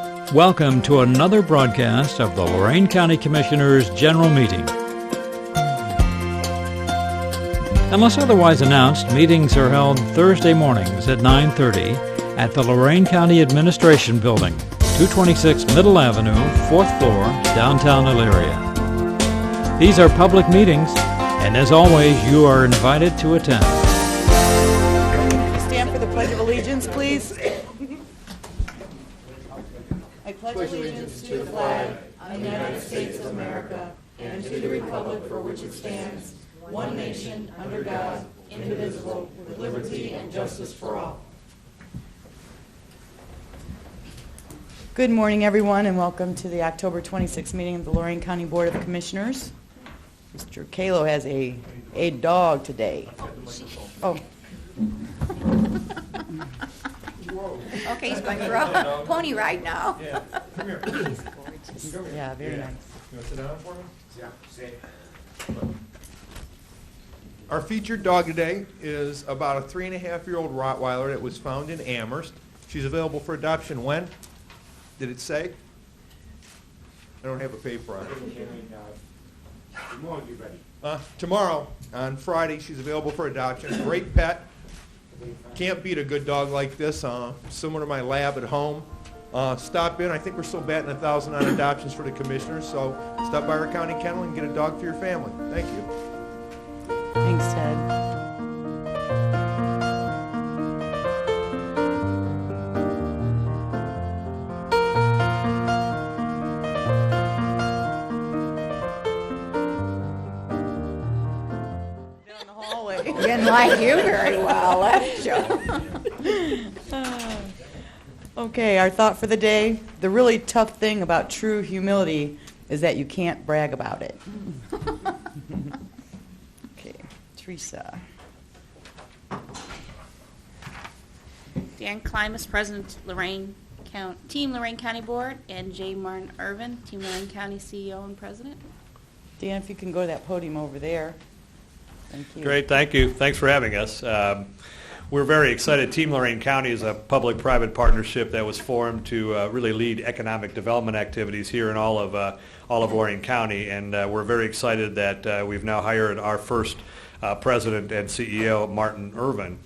Welcome to another broadcast of the Lorain County Commissioners' General Meeting. Unless otherwise announced, meetings are held Thursday mornings at 9:30 at the Lorain County Administration Building, 226 Middle Avenue, 4th floor, downtown Elyria. These are public meetings, and as always, you are invited to attend. Stand for the Pledge of Allegiance, please. I pledge allegiance to the flag of the United States of America and to the republic for which it stands, one nation, under God, indivisible, with liberty and justice for all. Good morning, everyone, and welcome to the October 26th meeting of the Lorain County Board of Commissioners. Mr. Kalo has a dog today. Oh. Okay, he's going for a pony ride now. Yeah, come here. Yeah, very nice. You want to sit down for me? Yeah, sit. Our featured dog today is about a 3.5-year-old Rottweiler that was found in Amherst. She's available for adoption when? Did it say? I don't have a paper on it. Tomorrow, on Friday, she's available for adoption. Great pet. Can't beat a good dog like this, similar to my lab at home. Stop in. I think we're still batting 1,000 on adoptions for the commissioners, so stop by our county kennel and get a dog for your family. Thank you. Thanks, Ted. Down the hallway. Didn't like you very well, that's sure. Okay, our thought for the day. The really tough thing about true humility is that you can't brag about it. Okay, Teresa. Dan Klimas, President Lorain County, Team Lorain County Board, and Jay Martin Irvin, Team Lorain County CEO and President. Dan, if you can go to that podium over there. Thank you. Great, thank you. Thanks for having us. We're very excited. Team Lorain County is a public-private partnership that was formed to really lead economic development activities here in all of Lorain County, and we're very excited that we've now hired our first president and CEO, Martin Irvin.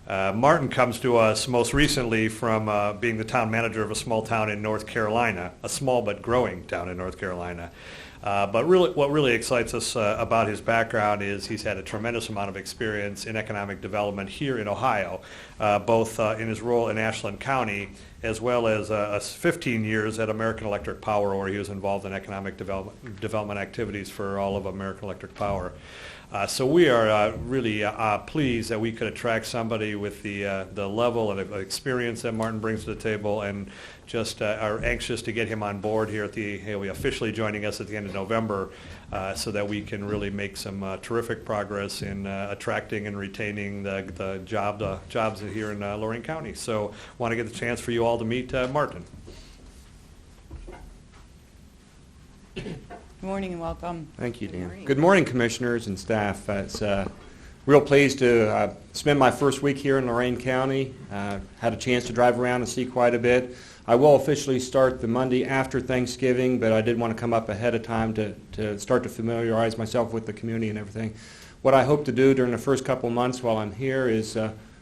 Martin comes to us most recently from being the town manager of a small town in North Carolina, a small but growing town in North Carolina. But really, what really excites us about his background is he's had a tremendous amount of experience in economic development here in Ohio, both in his role in Ashland County as well as 15 years at American Electric Power, where he was involved in economic development activities for all of American Electric Power. So we are really pleased that we could attract somebody with the level of experience that Martin brings to the table, and just are anxious to get him on board here at he'll be officially joining us at the end of November, so that we can really make some terrific progress in attracting and retaining the jobs here in Lorain County. So want to get the chance for you all to meet Martin. Good morning and welcome. Thank you, Dan. Good morning, commissioners and staff. It's real pleased to spend my first week here in Lorain County. Had a chance to drive around and see quite a bit. I will officially start the Monday after Thanksgiving, but I did want to come up ahead of time to start to familiarize myself with the community and everything. What I hope to do during the first couple months while I'm here is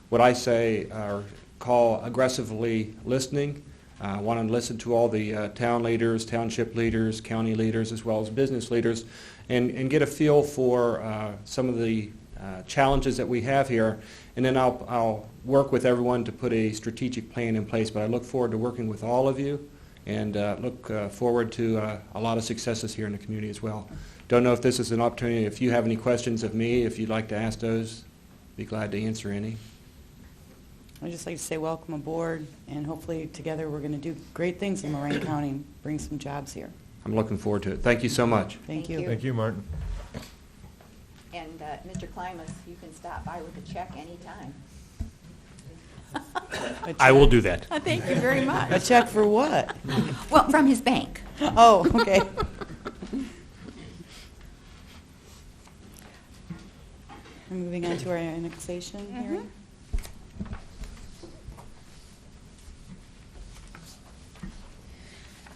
what I say or call aggressively listening. I want to listen to all the town leaders, township leaders, county leaders, as well as business leaders, and get a feel for some of the challenges that we have here. And then I'll work with everyone to put a strategic plan in place. But I look forward to working with all of you, and look forward to a lot of successes here in the community as well. Don't know if this is an opportunity. If you have any questions of me, if you'd like to ask those, be glad to answer any. I'd just like to say welcome aboard, and hopefully together we're going to do great things in Lorain County and bring some jobs here. I'm looking forward to it. Thank you so much. Thank you. Thank you, Martin. And Mr. Klimas, you can stop by with a check anytime. I will do that. Thank you very much. A check for what? Well, from his bank. Oh, okay. We're moving on to our annexation hearing.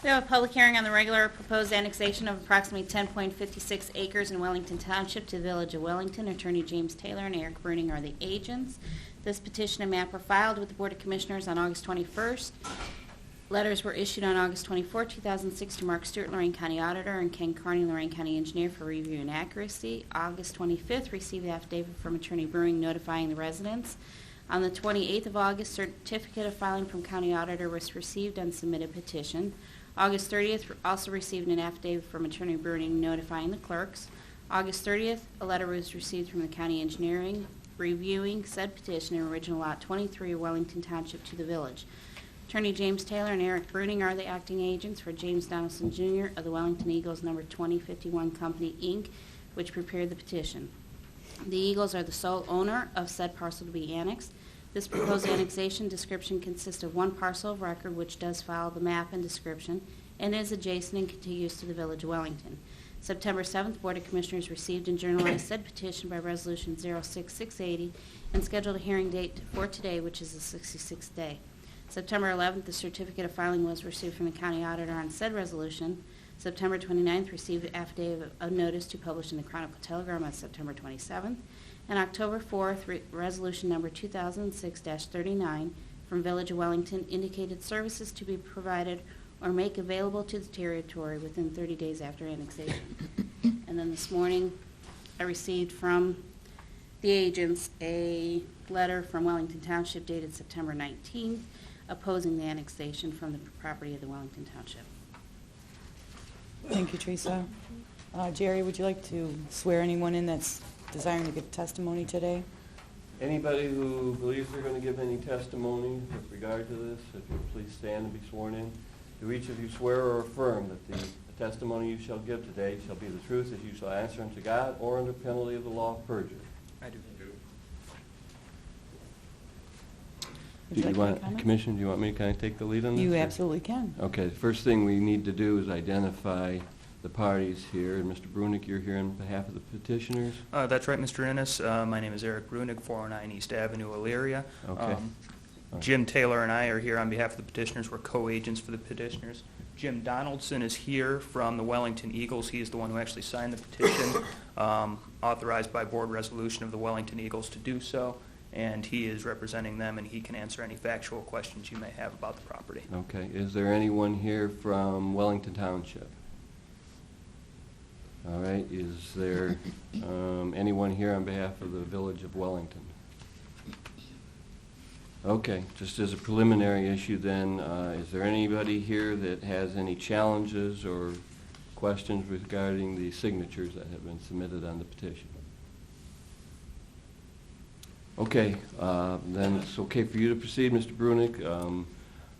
We have a public hearing on the regular proposed annexation of approximately 10.56 acres in Wellington Township to the Village of Wellington. Attorney James Taylor and Eric Bruning are the agents. This petition and map were filed with the Board of Commissioners on August 21st. Letters were issued on August 24, 2006 to Mark Stewart, Lorain County Auditor, and Ken Carney, Lorain County Engineer, for review and accuracy. August 25th, received affidavit from Attorney Bruning notifying the residents. On the 28th of August, certificate of filing from County Auditor was received on submitted petition. August 30th, also received an affidavit from Attorney Bruning notifying the clerks. August 30th, a letter was received from the County Engineering reviewing said petition in original lot 23 of Wellington Township to the village. Attorney James Taylor and Eric Bruning are the acting agents for James Donaldson Jr. of the Wellington Eagles number 2051 Company, Inc., which prepared the petition. The Eagles are the sole owner of said parcel to be annexed. This proposed annexation description consists of one parcel of record which does follow the map and description and is adjacent and contiguous to the Village of Wellington. September 7th, Board of Commissioners received and journalized said petition by Resolution 06680 and scheduled a hearing date for today, which is the 66th day. September 11th, the certificate of filing was received from the County Auditor on said resolution. September 29th, received an affidavit of notice to publish in the Chronicle Telegram on September 27th. And October 4th, resolution number 2006-39 from Village of Wellington indicated services to be provided or make available to the territory within 30 days after annexation. And then this morning, I received from the agents a letter from Wellington Township dated September 19th opposing the annexation from the property of the Wellington Township. Thank you, Teresa. Jerry, would you like to swear anyone in that's desiring to give testimony today? Anybody who believes they're going to give any testimony with regard to this, if you'll please stand and be sworn in. Do each of you swear or affirm that the testimony you shall give today shall be the truth as you shall answer unto God or under penalty of the law of perjury? I do. Would you like to make comments? Commissioner, do you want me to kind of take the lead on this? You or- absolutely can. Okay, the first thing we need to do is identify the parties here. And Mr. Brunick, you're here on behalf of the petitioners? That's right, Mr. Ennis. My name is Eric Brunig, 409 East Avenue, Elyria. Okay. Jim Taylor and I are here on behalf of the petitioners. We're co-agents for the petitioners. Jim Donaldson is here from the Wellington Eagles. He is the one who actually signed the petition, authorized by board resolution of the Wellington Eagles to do so, and he is representing them, and he can answer any factual questions you may have about the property. Okay, is there anyone here from Wellington Township? All right, is there anyone here on behalf of the Village of Wellington? Okay, just as a preliminary issue then, is there anybody here that has any challenges or questions regarding the signatures that have been submitted on the petition? Okay, then it's okay for you to proceed, Mr. Brunick.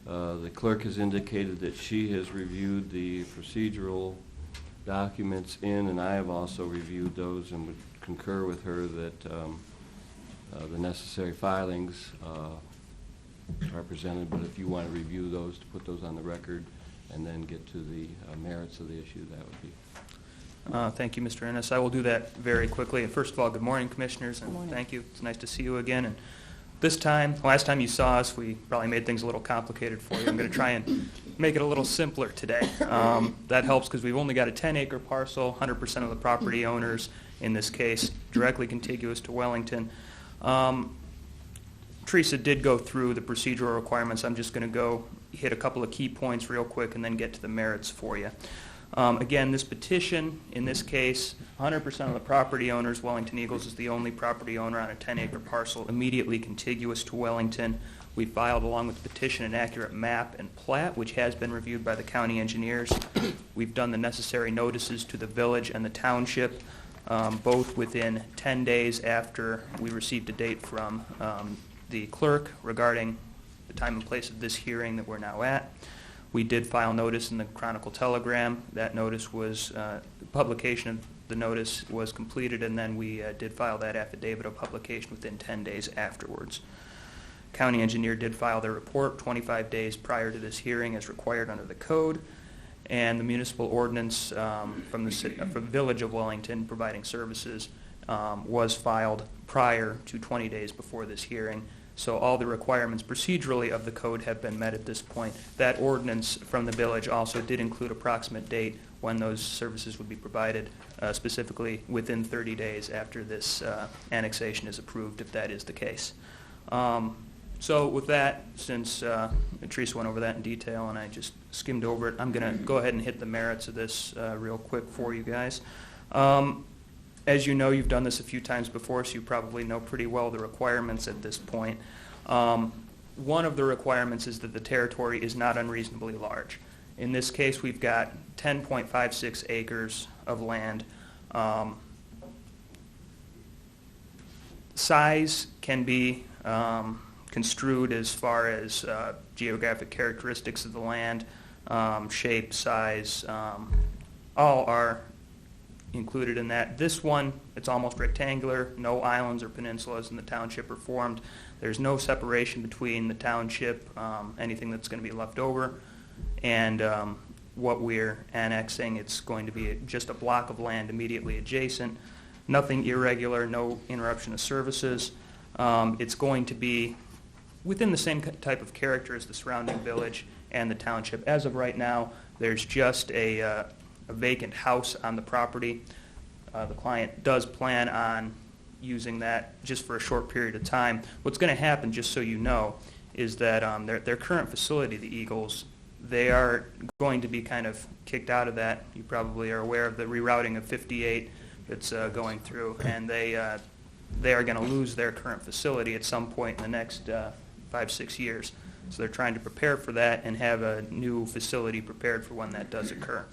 The clerk has indicated that she has reviewed the procedural documents in, and I have also reviewed those and would concur with her that the necessary filings are presented, but if you want to review those, to put those on the record and then get to the merits of the issue, that would be. Thank you, Mr. Ennis. I will do that very quickly. And first of all, good morning, Commissioners, and Good morning. thank you. It's nice to see you again. And this time, last time you saw us, we probably made things a little complicated for you. I'm going to try and make it a little simpler today. That helps because we've only got a 10-acre parcel, 100% of the property owners, in this case, directly contiguous to Wellington. Teresa did go through the procedural requirements. I'm just going to go hit a couple of key points real quick and then get to the merits for you. Again, this petition, in this case, 100% of the property owners, Wellington Eagles is the only property owner on a 10-acre parcel immediately contiguous to Wellington. We filed along with the petition an accurate map and plat, which has been reviewed by the county engineers. We've done the necessary notices to the village and the township, both within 10 days after we received a date from the clerk regarding the time and place of this hearing that we're now at. We did file notice in the Chronicle Telegram. That notice was, publication of the notice was completed, and then we did file that affidavit of publication within 10 days afterwards. County engineer did file their report 25 days prior to this hearing as required under the code, and the municipal ordinance from the Village of Wellington providing services was filed prior to 20 days before this hearing. So all the requirements procedurally of the code have been met at this point. That ordinance from the village also did include approximate date when those services would be provided, specifically within 30 days after this annexation is approved, if that is the case. So with that, since Teresa went over that in detail and I just skimmed over it, I'm going to go ahead and hit the merits of this real quick for you guys. As you know, you've done this a few times before, so you probably know pretty well the requirements at this point. One of the requirements is that the territory is not unreasonably large. In this case, we've got 10.56 acres of land. Size can be construed as far as geographic characteristics of the land, shape, size, all are included in that. This one, it's almost rectangular. No islands or peninsulas in the township are formed. There's no separation between the township, anything that's going to be left over, and what we're annexing. It's going to be just a block of land immediately adjacent. Nothing irregular, no interruption of services. It's going to be within the same type of character as the surrounding village and the township. As of right now, there's just a vacant house on the property. The client does plan on using that just for a short period of time. What's going to happen, just so you know, is that their current facility, the Eagles, they are going to be kind of kicked out of that. You probably are aware of the rerouting of 58 that's going through, and they are going to lose their current facility at some point in the next 5-6 years. So they're trying to prepare for that and have a new facility prepared for when that does occur.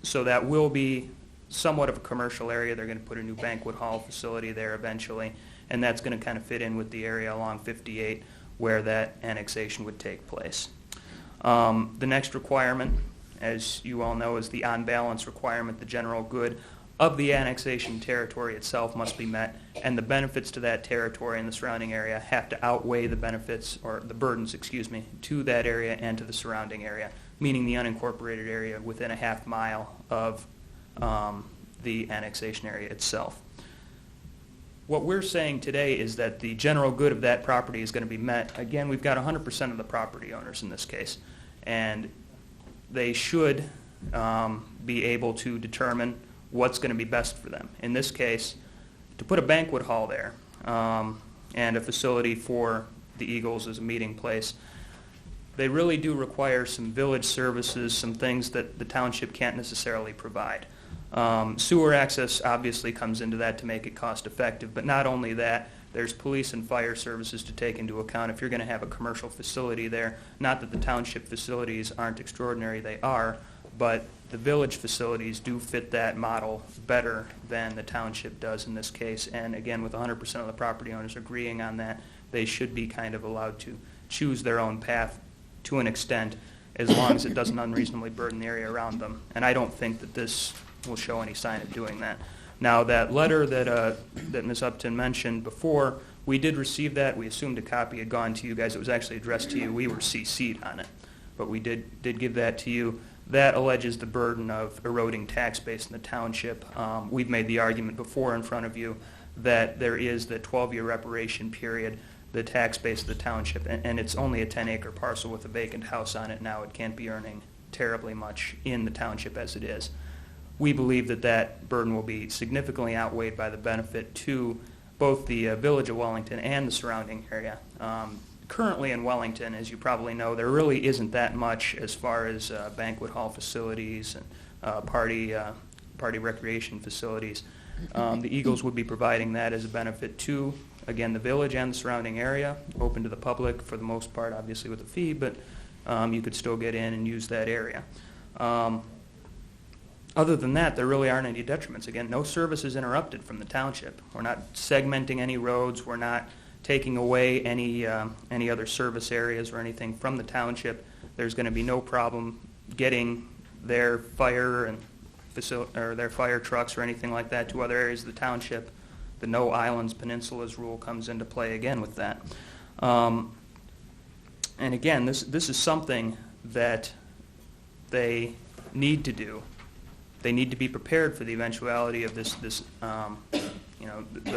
So that will be somewhat of a commercial area. They're going to put a new banquet hall facility there eventually, and that's going to kind of fit in with the area along 58 where that annexation would take place. The next requirement, as you all know, is the on-balance requirement. The general good of the annexation territory itself must be met, and the benefits to that territory and the surrounding area have to outweigh the benefits, or the burdens, excuse me, to that area and to the surrounding area, meaning the unincorporated area within a half mile of the annexation area itself. What we're saying today is that the general good of that property is going to be met. Again, we've got 100% of the property owners in this case, and they should be able to determine what's going to be best for them. In this case, to put a banquet hall there and a facility for the Eagles as a meeting place, they really do require some village services, some things that the township can't necessarily provide. Sewer access obviously comes into that to make it cost effective, but not only that, there's police and fire services to take into account if you're going to have a commercial facility there. Not that the township facilities aren't extraordinary, they are, but the village facilities do fit that model better than the township does in this case. And again, with 100% of the property owners agreeing on that, they should be kind of allowed to choose their own path to an extent, as long as it doesn't unreasonably burden the area around them. And I don't think that this will show any sign of doing that. Now, that letter that Ms. Upton mentioned before, we did receive that. We assumed a copy had gone to you guys. It was actually addressed to you. We were CC'd on it, but we did give that to you. That alleges the burden of eroding tax base in the township. We've made the argument before in front of you that there is the 12-year reparation period, the tax base of the township, and it's only a 10-acre parcel with a vacant house on it now. It can't be earning terribly much in the township as it is. We believe that that burden will be significantly outweighed by the benefit to both the village of Wellington and the surrounding area. Currently in Wellington, as you probably know, there really isn't that much as far as banquet hall facilities and party recreation facilities. The Eagles would be providing that as a benefit to, again, the village and the surrounding area, open to the public for the most part, obviously with a fee, but you could still get in and use that area. Other than that, there really aren't any detriments. Again, no service is interrupted from the township. We're not segmenting any roads. We're not taking away any other service areas or anything from the township. There's going to be no problem getting their fire and their fire trucks or anything like that to other areas of the township. The no islands, peninsulas rule comes into play again with that. And again, this is something that they need to do. They need to be prepared for the eventuality of the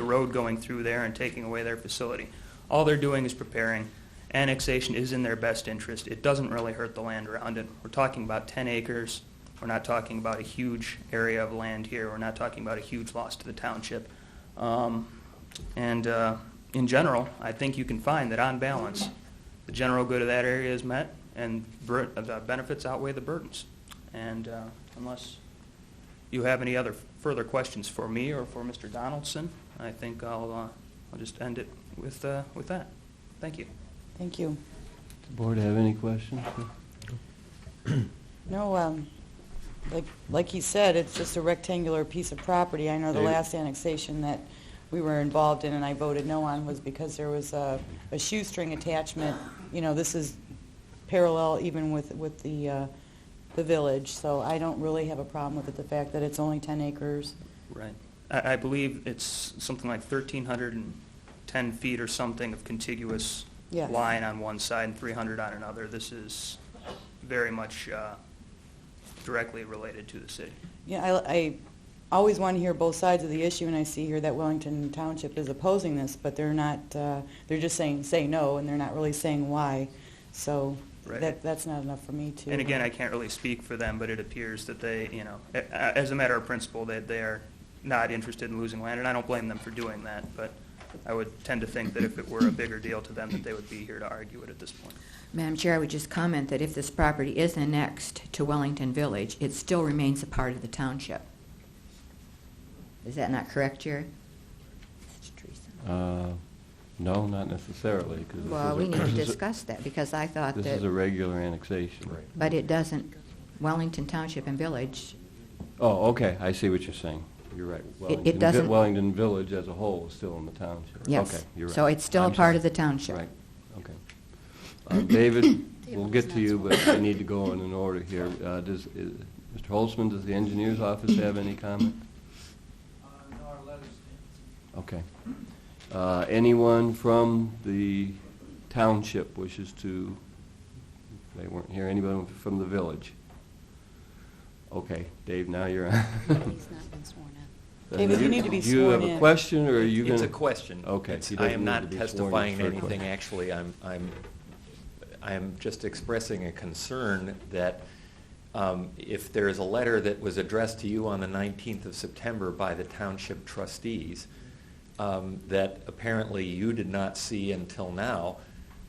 road going through there and taking away their facility. All they're doing is preparing. Annexation is in their best interest. It doesn't really hurt the land around it. We're talking about 10 acres. We're not talking about a huge area of land here. We're not talking about a huge loss to the township. In general, I think you can find that on balance, the general good of that area is met and the benefits outweigh the burdens. And unless you have any other further questions for me or for Mr. Donaldson, I think I'll just end it with that. Thank you. Thank you. Does the board have any questions? No, like he said, it's just a rectangular piece of property. I know the David? last annexation that we were involved in and I voted no on was because there was a shoestring attachment. You know, this is parallel even with the village, so I don't really have a problem with it, the fact that it's only 10 acres. Right. I believe it's something like 1,310 feet or something of contiguous Yes. line on one side and 300 on another. This is very much directly related to the city. Yeah, I always want to hear both sides of the issue, and I see here that Wellington Township is opposing this, but they're not, they're just saying no, and they're not really saying why. So Right. that's not enough for me to... And again, I can't really speak for them, but it appears that they, as a matter of principle, they are not interested in losing land, and I don't blame them for doing that, but I would tend to think that if it were a bigger deal to them, that they would be here to argue it at this point. Madam Chair, I would just comment that if this property is annexed to Wellington Village, it still remains a part of the township. Is that not correct, Jerry? No, not necessarily. 'Cause this Well, is we need to this is discuss that, because I thought This is a that, regular annexation. but it doesn't, Wellington Township and Village, Oh, okay, I see what you're saying. You're right. doesn't- Wellington Village as a whole is still in the township. yes. Okay, you're right. So it's still a I'm part sorry. of the township. Right, okay. David, we'll get to you, but I need to go in an order here. Mr. Holtzman, does the engineer's office have any comment? No, our letters. Okay. Anyone from the township wishes to, they weren't here, anybody from the village? Okay, Dave, now you're on. He's not been sworn in. David, you need to be Do you sworn have a in. question, or are you going It's to? a question. Okay. It's- he I doesn't am need to not be sworn in testifying for a anything, question. actually. I'm just expressing a concern that if there is a letter that was addressed to you on the 19th of September by the township trustees that apparently you did not see until now,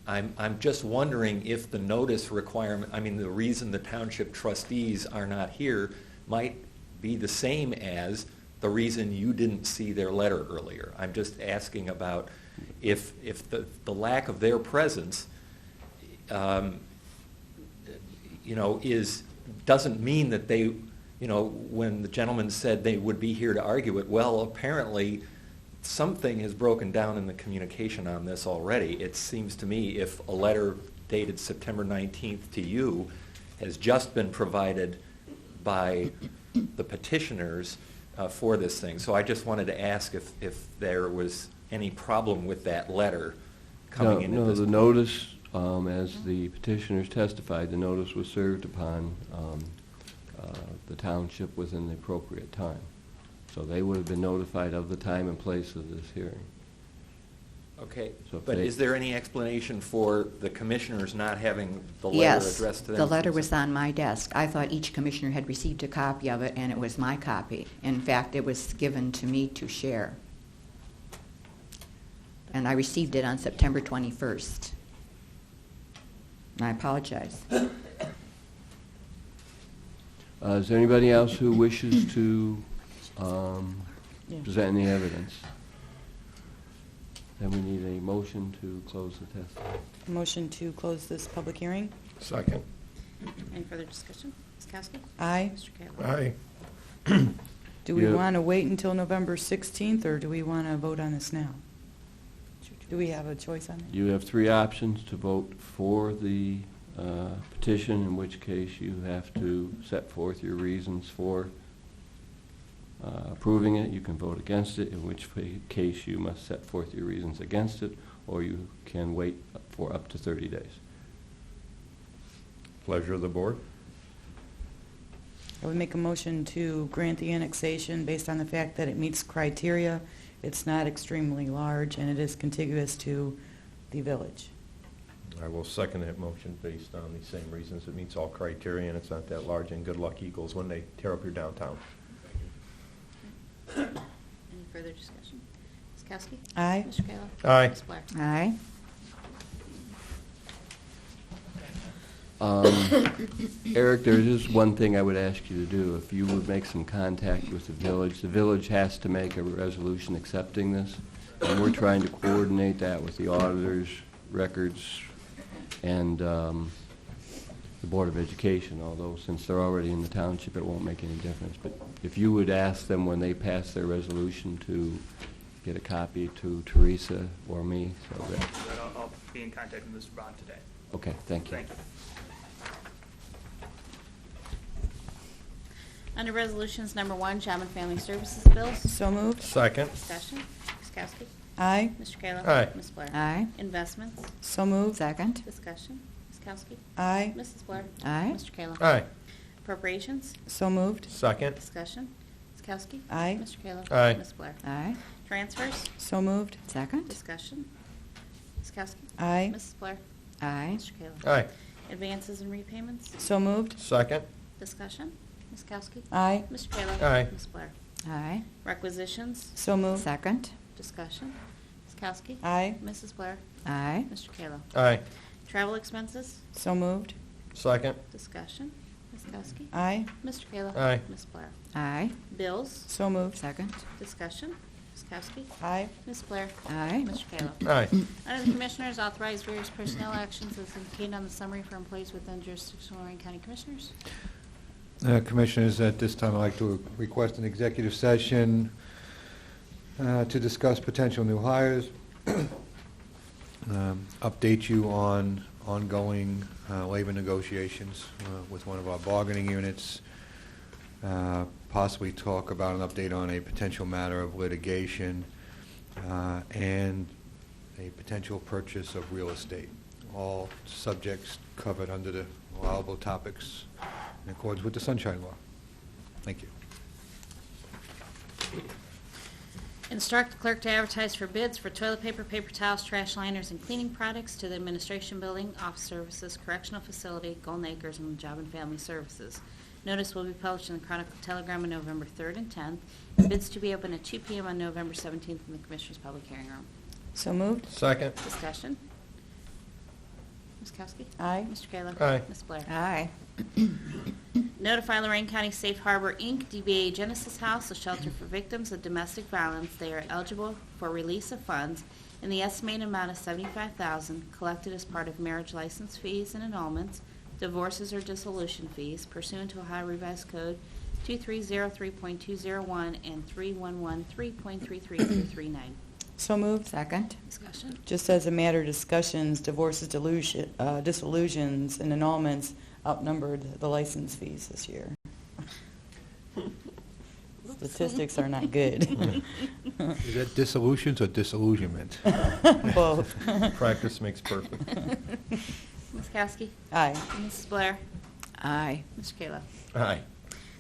I'm just wondering if the notice requirement, the reason the township trustees are not here might be the same as the reason you didn't see their letter earlier. I'm just asking about if the lack of their presence, doesn't mean that they, when the gentleman said they would be here to argue it, well, apparently something has broken down in the communication on this already. It seems to me if a letter dated September 19th to you has just been provided by the petitioners for this thing. So I just wanted to ask if there was any problem with that letter coming in at this No, the point. notice, as the petitioners testified, the notice was served upon the township within the appropriate time. So they would have been notified of the time and place of this hearing. Okay, So if but they- is there any explanation for the commissioners not having the letter Yes, addressed to them? the letter was on my desk. I thought each commissioner had received a copy of it, and it was my copy. In fact, it was given to me to share. And I received it on September 21st. And I apologize. Is there anybody else who wishes to Yeah. present any evidence? Then we need a motion to close the testimony. Motion to close this public hearing? Second. Any further discussion? Ms. Kowski? Aye. Mr. Kayla? Aye. Do we Yeah. want to wait until November 16th, or do we want to vote on this now? Do we have a choice on that? You have three options: to vote for the petition, in which case you have to set forth your reasons for approving it. You can vote against it, in which case you must set forth your reasons against it, or you can wait for up to 30 days. Pleasure of the board. I would make a motion to grant the annexation based on the fact that it meets criteria, it's not extremely large, and it is contiguous to the village. I will second that motion based on the same reasons. It meets all criteria and it's not that large, and good luck Eagles when they tear up your downtown. Any further discussion? Ms. Kowski? Aye. Mr. Kayla? Aye. Ms. Blair? Aye. Eric, there's just one thing I would ask you to do. If you would make some contact with the village has to make a resolution accepting this, and we're trying to coordinate that with the auditors, records, and the Board of Education, although since they're already in the township, it won't make any difference. But if you would ask them when they pass their resolution to get a copy to Teresa or me, so that, I'll be in contact with Mr. Bond today. okay, thank you. Thank you. Under Resolutions Number 1, Job and Family Services Bills. So moved. Second. Discussion. Ms. Kowski? Aye. Mr. Kayla? Aye. Ms. Blair? Aye. Investments. So moved. Second. Discussion. Ms. Kowski? Aye. Mrs. Blair? Aye. Mr. Kayla? Aye. Appropriations. So moved. Second. Discussion. Ms. Kowski? Aye. Mr. Kayla? Aye. Ms. Blair? Aye. Transfers. So moved. Second. Discussion. Ms. Kowski? Aye. Mrs. Blair? Aye. Mr. Kayla? Aye. Advances and repayments. So moved. Second. Discussion. Ms. Kowski? Aye. Mr. Kayla? Aye. Ms. Blair? Aye. Requisitions. So moved. Second. Discussion. Ms. Kowski? Aye. Mrs. Blair? Aye. Mr. Kayla? Aye. Travel expenses. So moved. Second. Discussion. Ms. Kowski? Aye. Mr. Kayla? Aye. Ms. Blair? Aye. Bills. So moved. Second. Discussion. Ms. Kowski? Aye. Ms. Blair? Aye. Mr. Kayla? Aye. Under the Commissioners, authorize various personnel actions as indicated on the summary for employees within jurisdiction of Lorain County Commissioners. Commissioners, at this time I'd like to request an executive session to discuss potential new hires, update you on ongoing labor negotiations with one of our bargaining units, possibly talk about an update on a potential matter of litigation, and a potential purchase of real estate. All subjects covered under the allowable topics in accordance with the Sunshine Law. Thank you. Instruct the clerk to advertise for bids for toilet paper, paper towels, trash liners, and cleaning products to the Administration Building, Office Services, Correctional Facility, Golden Acres, and Job and Family Services. Notice will be published in the Chronicle Telegram on November 3rd and 10th. And bids to be open at 2 p.m. on November 17th in the Commissioners' Public Hearing Room. So moved. Second. Discussion. Ms. Kowski? Aye. Mr. Kayla? Aye. Ms. Blair? Aye. Notify Lorain County Safe Harbor, Inc., DBA Genesis House, a shelter for victims of domestic violence. They are eligible for release of funds in the estimated amount of $75,000 collected as part of marriage license fees and annulments, divorces or dissolution fees pursuant to Ohio Revised Code 2303.201 and 3113.3339. So moved. Second. Discussion. Just as a matter of discussions, divorces, dissolutions, and annulments outnumbered the license fees this year. Statistics are not good. Is that dissolutions or disillusionment? Both. Practice makes perfect. Ms. Kowski? Aye. Mrs. Blair? Aye. Mr. Kayla? Aye.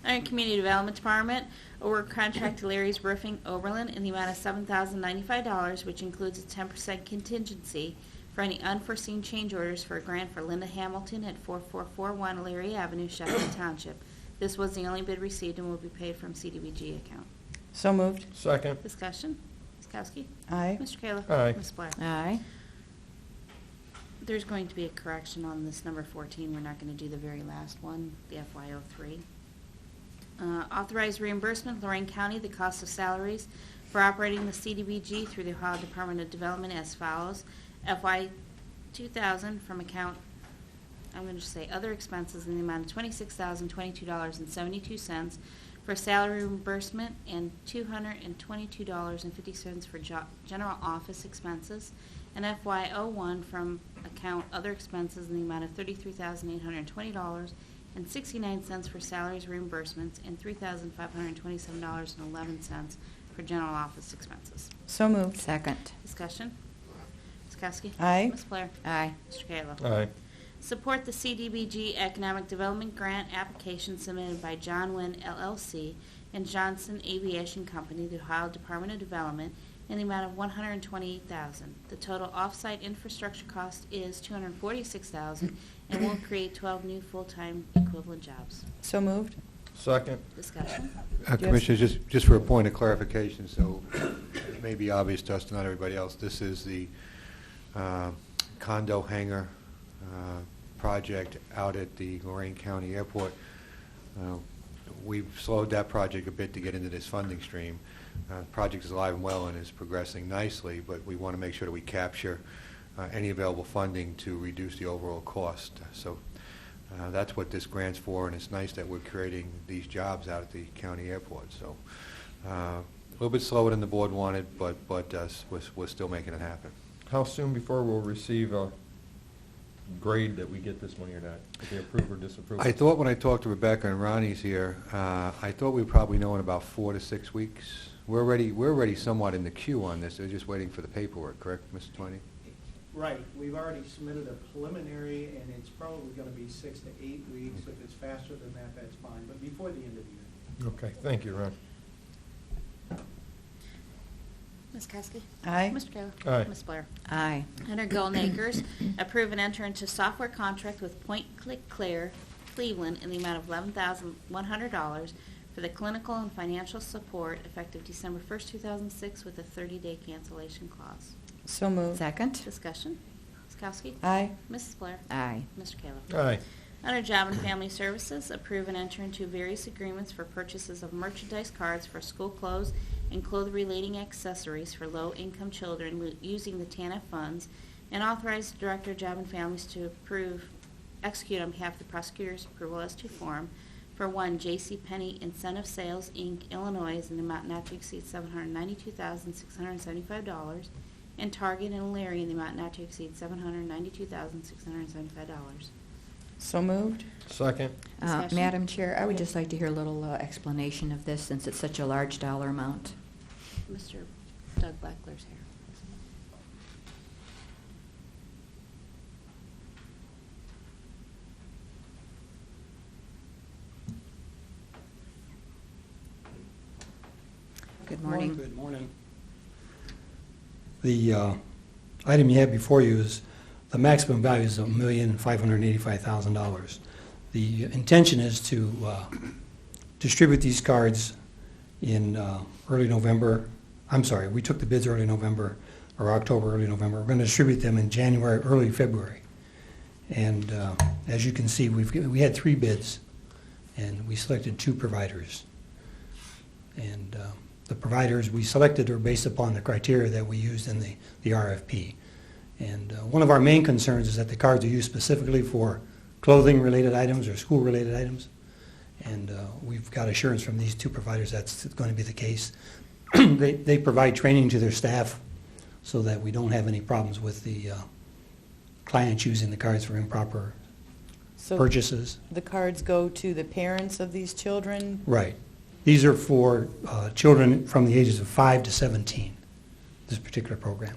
Under Community Development Department, award contract to Larry's Roofing Oberlin in the amount of $7,095, which includes a 10% contingency for any unforeseen change orders for a grant for Linda Hamilton at 4441 Larry Avenue, Sheffield Township. This was the only bid received and will be paid from CDBG account. So moved. Second. Discussion. Ms. Kowski? Aye. Mr. Kayla? Aye. Ms. Blair? Aye. There's going to be a correction on this number 14. We're not going to do the very last one, the FY03. Authorize reimbursement of Lorain County the cost of salaries for operating the CDBG through the Ohio Department of Development as follows. FY 2000 from account, I'm going to say other expenses in the amount of $26,022.72 for salary reimbursement and $222.50 for general office expenses. And FY01 from account other expenses in the amount of $33,820 and 69 cents for salaries reimbursements and $3,527.11 for general office expenses. So moved. Second. Discussion. Ms. Kowski? Aye. Ms. Blair? Aye. Mr. Kayla? Aye. Support the CDBG Economic Development Grant application submitted by John Wynn LLC and Johnson Aviation Company, the Ohio Department of Development, in the amount of $128,000. The total off-site infrastructure cost is $246,000 and will create 12 new full-time equivalent jobs. So moved. Second. Discussion. Commissioners, just for a point of clarification, so it may be obvious to us, to not everybody else, this is the condo hangar project out at the Lorain County Airport. We've slowed that project a bit to get into this funding stream. The project is alive and well and is progressing nicely, but we want to make sure that we capture any available funding to reduce the overall cost. So that's what this grant's for, and it's nice that we're creating these jobs out at the county airport. So a little bit slower than the board wanted, but we're still making it happen. How soon before we'll receive a grade that we get this money or not? If they approve or disapprove? I thought when I talked to Rebecca and Ronnie's here, I thought we'd probably know in about 4 to 6 weeks. We're already somewhat in the queue on this. They're just waiting for the paperwork, correct, Mr. Twining? Right. We've already submitted a preliminary, and it's probably going to be 6 to 8 weeks. If it's faster than that, that's fine, but before the end of the year. Okay, thank you, Ron. Ms. Kowski? Aye. Mr. Kayla? Aye. Ms. Blair? Aye. Under Golden Acres, approve and enter into software contract with Point Click Clear Cleveland in the amount of $11,100 for the clinical and financial support effective December 1st, 2006 with a 30-day cancellation clause. So moved. Second. Discussion. Ms. Kowski? Aye. Mrs. Blair? Aye. Mr. Kayla? Aye. Under Job and Family Services, approve and enter into various agreements for purchases of merchandise cards for school clothes and clothing-relating accessories for low-income children using the TANF funds, and authorize the Director of Job and Families to execute on behalf of the prosecutor's approval as to form for one, J.C. Penney Incentive Sales, Inc., Illinois, in an amount not to exceed $792,675, and Target and Larry in the amount not to exceed $792,675. So moved. Second. Discussion. Madam Chair, I would just like to hear a little explanation of this since it's such a large dollar amount. Mr. Doug Blackler's here. Good morning. Good morning. The item you have before you is the maximum value is $1,585,000. The intention is to distribute these cards in early November. I'm sorry, we took the bids early November, or October, early November. We're going to distribute them in January, early February. And as you can see, we had 3 bids, and we selected 2 providers. And the providers we selected are based upon the criteria that we used in the RFP. And one of our main concerns is that the cards are used specifically for clothing-related items or school-related items. And we've got assurance from these 2 providers that's going to be the case. They provide training to their staff so that we don't have any problems with the clients using the cards for improper purchases. The cards go to the parents of these children? Right. These are for children from the ages of 5 to 17, this particular program.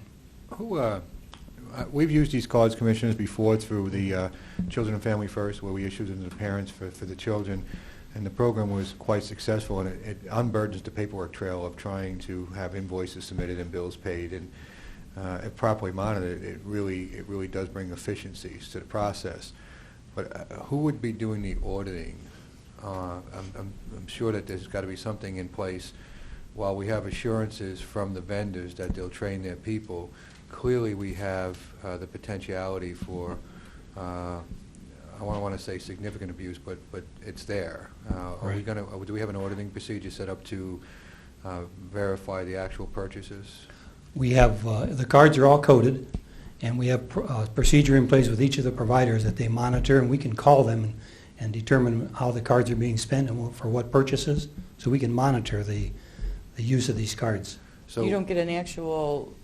We've used these cards, Commissioners, before through the Children and Family First, where we issued them to the parents for the children, and the program was quite successful, and it unburdens the paperwork trail of trying to have invoices submitted and bills paid, and if properly monitored, it really does bring efficiencies to the process. But who would be doing the auditing? I'm sure that there's got to be something in place. While we have assurances from the vendors that they'll train their people, clearly we have the potentiality for, I want to say significant abuse, but it's there. Are we going to? Do we have an auditing procedure set up to verify the actual purchases? We have, the cards are all coded, and we have a procedure in place with each of the providers that they monitor, and we can call them and determine how the cards are being spent and for what purchases, so we can monitor the use of these cards. So you don't get an actual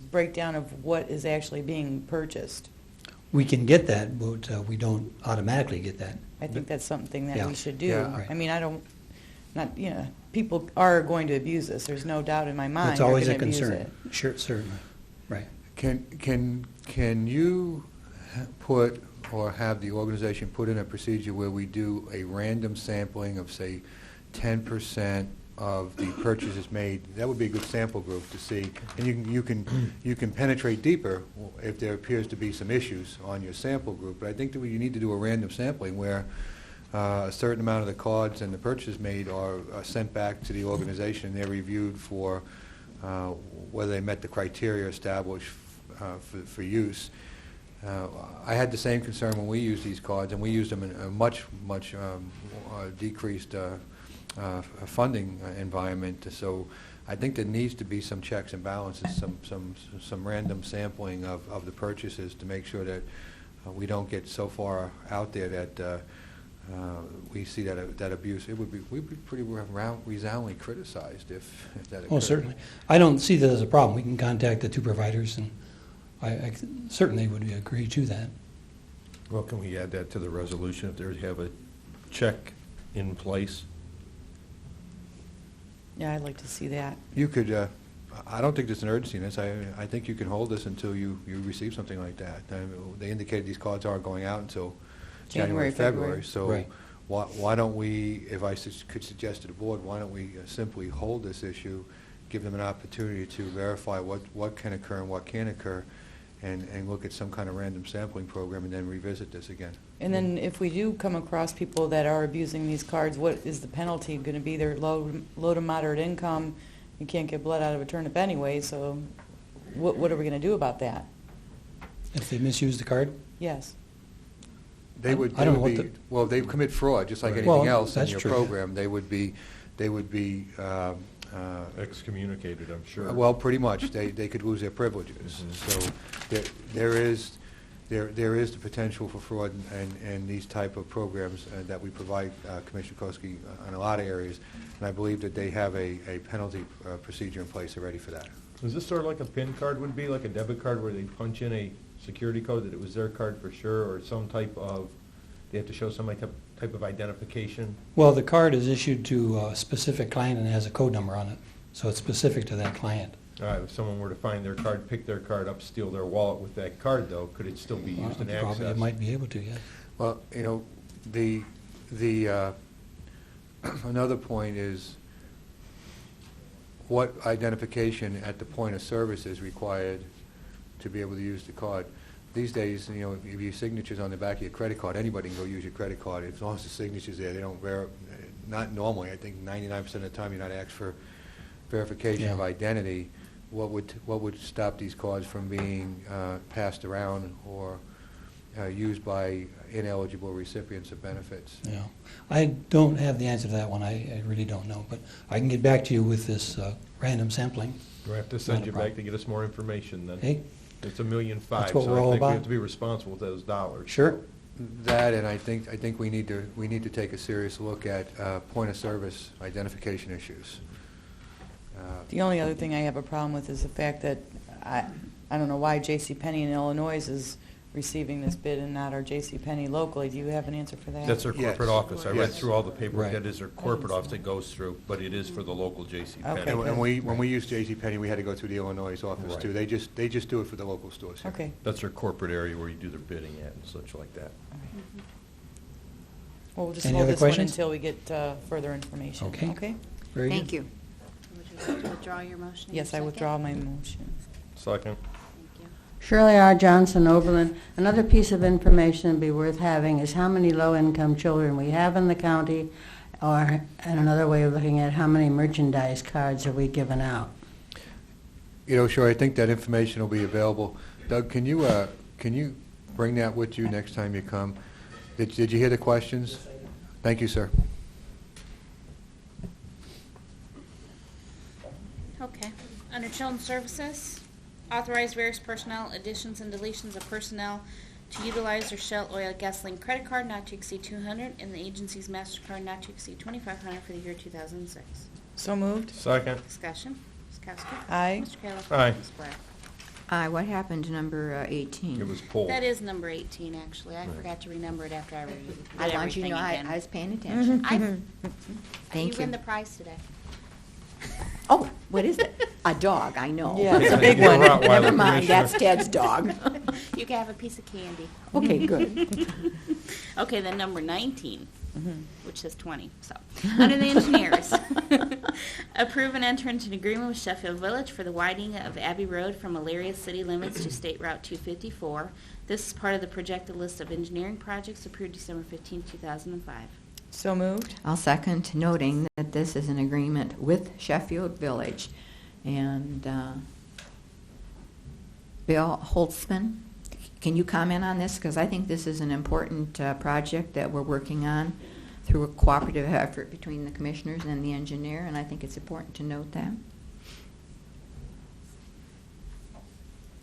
breakdown of what is actually being purchased? We can get that, but we don't automatically get that. I think that's something that Yeah. we should do. Yeah, right. I mean, people are going to abuse this. There's no doubt in my mind. It's always they're a gonna abuse concern. it. Sure, certainly. Right. Can you put or have the organization put in a procedure where we do a random sampling of, say, 10% of the purchases made, that would be a good sample group to see. And you can penetrate deeper if there appears to be some issues on your sample group. But I think that you need to do a random sampling where a certain amount of the cards and the purchases made are sent back to the organization. They're reviewed for whether they met the criteria established for use. I had the same concern when we used these cards, and we used them in a much decreased funding environment. So I think there needs to be some checks and balances, some random sampling of the purchases to make sure that we don't get so far out there that we see that abuse. We'd be pretty resoundingly criticized if that occurred. Oh, certainly. I don't see that as a problem. We can contact the two providers, and I certainly would agree to that. Well, can we add that to the resolution if they have a check in place? Yeah, I'd like to see that. You could, I don't think there's an urgency in this. I think you can hold this until you receive something like that. They indicated these cards aren't going out until January, February. So Right. why don't we, if I could suggest to the board, why don't we simply hold this issue, give them an opportunity to verify what can occur and what can't occur, and look at some kind of random sampling program, and then revisit this again. And then if we do come across people that are abusing these cards, what is the penalty going to be? They're low to moderate income. You can't get blood out of a turnip anyway, so what are we going to do about that? If they misuse the card? Yes. They would, I don't know what well, they commit fraud, just like Right. anything Well, else in that's your true. program. They would be Excommunicated, I'm sure. well, pretty much. They could lose their privileges. So there is the potential for fraud and these type of programs that we provide Commissioner Koski in a lot of areas, and I believe that they have a penalty procedure in place already for that. Is this sort of like a PIN card would be, like a debit card where they punch in a security code that it was their card for sure, or some type of, they have to show some type of identification? Well, the card is issued to a specific client and has a code number on it, so it's specific to that client. All right, if someone were to find their card, pick their card up, steal their wallet with that card, though, could it still be used in access? Probably it might be able to, yes. Well, you know, the another point is what identification at the point of service is required to be able to use the card. These days, you know, if your signature's on the back of your credit card, anybody can go use your credit card. As long as the signature's there, they don't not normally. I think 99% of the time you're not asked for verification of identity. What would stop these cards from being passed around or used by ineligible recipients of benefits? Yeah. I don't have the answer to that one. I really don't know, but I can get back to you with this random sampling. Do I have to Not send a you problem. back to get us more information then? Hey, It's $1.5 million, That's what so we're all I think we about. have to be responsible with those dollars. sure. That, and I think we need to take a serious look at point of service identification issues. The only other thing I have a problem with is the fact that I don't know why JCPenney in Illinois is receiving this bid and not our JCPenney locally. Do you have an answer for that? That's their Yes. corporate office. I read Yes. through all the paperwork. Right. That is their corporate office that goes through, but it is for the local JCPenney. Okay. And when we used JCPenney, we had to go through the Illinois office Right. too. They just do it for the local stores here. Okay. That's their corporate area where you do their bidding at and such like that. Well, we'll just Any hold other this one questions? until we get further information. Okay. Okay? Very Thank good. you. Would you like to withdraw your motion? in Yes, a I second? withdraw my motion. Second. Thank you. Shirley R. Johnson, Oberlin. Another piece of information that'd be worth having is how many low-income children we have in the county, or, and another way of looking at how many merchandise cards are we giving out. You know, sure, I think that information will be available. Doug, can you bring that with you next time you come? Did you hear the questions? Thank you, sir. Okay. Under Children's Services, authorize various personnel additions and deletions of personnel to utilize their Shell Oil Gasoline credit card not to exceed $200 and the agency's MasterCard not to exceed $2,500 for the year 2006. So moved? Second. Discussion. Ms. Kowski? Aye. Mr. Kayla? Aye. Ms. Blair? What happened to number 18? It was pulled. That is number 18, actually. I Right. forgot to renumber it after I read I want you to know everything I again. was paying attention. Thank You you. win the prize today. Oh, what is it? A dog, I know. Yeah, it's a big You're one. a Rottweiler, Never mind, Commissioner. that's Ted's dog. You can have a piece of candy. Okay, good. Okay, then number 19. which says 20. So, under the engineers, approve and enter into an agreement with Sheffield Village for the widening of Abbey Road from Elyria city limits to State Route 254. This is part of the projected list of engineering projects approved December 15, 2005. So moved. I'll second, noting that this is an agreement with Sheffield Village. And Bill Holtzman, can you comment on this? Because I think this is an important project that we're working on through a cooperative effort between the commissioners and the engineer, and I think it's important to note that.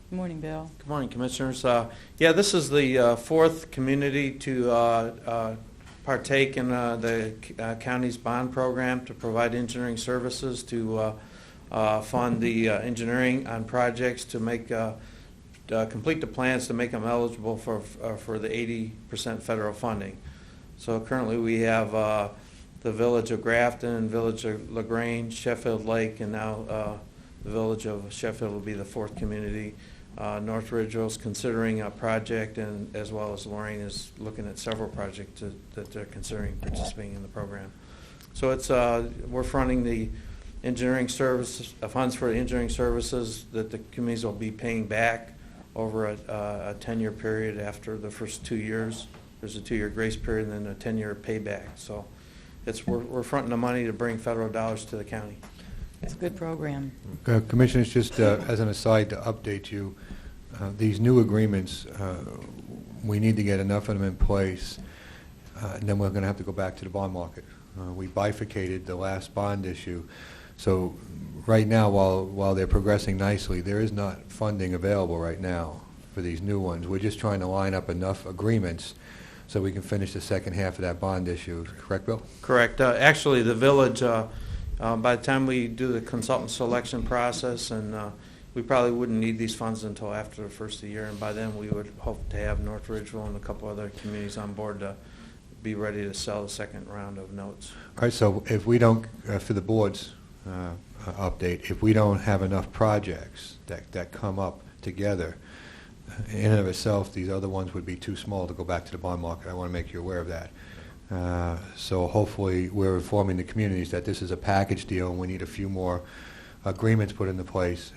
Good morning, Bill. Good morning, Commissioners. Yeah, this is the fourth community to partake in the county's bond program to provide engineering services to fund the engineering on projects to make complete the plans to make them eligible for the 80% federal funding. So currently we have the Village of Grafton, Village of Lorain, Sheffield Lake, and now the Village of Sheffield will be the fourth community. North Ridgeville is considering a project, and as well as Lorain is looking at several projects that they're considering participating in the program. So it's we're fronting the engineering services, funds for engineering services that the communities will be paying back over a 10-year period after the first 2 years. There's a 2-year grace period and then a 10-year payback. So we're fronting the money to bring federal dollars to the county. It's a good program. Commissioners, just as an aside to update you, these new agreements, we need to get enough of them in place, and then we're going to have to go back to the bond market. We bifurcated the last bond issue. So right now, while they're progressing nicely, there is not funding available right now for these new ones. We're just trying to line up enough agreements so we can finish the second half of that bond issue. Correct, Bill? Correct. Actually, the village, by the time we do the consultant selection process, and we probably wouldn't need these funds until after the first of the year, and by then we would hope to have North Ridgeville and a couple other communities on board to be ready to sell the second round of notes. All right, so if we don't, for the board's update, if we don't have enough projects that come up together, in and of itself, these other ones would be too small to go back to the bond market. I want to make you aware of that. So hopefully we're informing the communities that this is a package deal and we need a few more agreements put into place.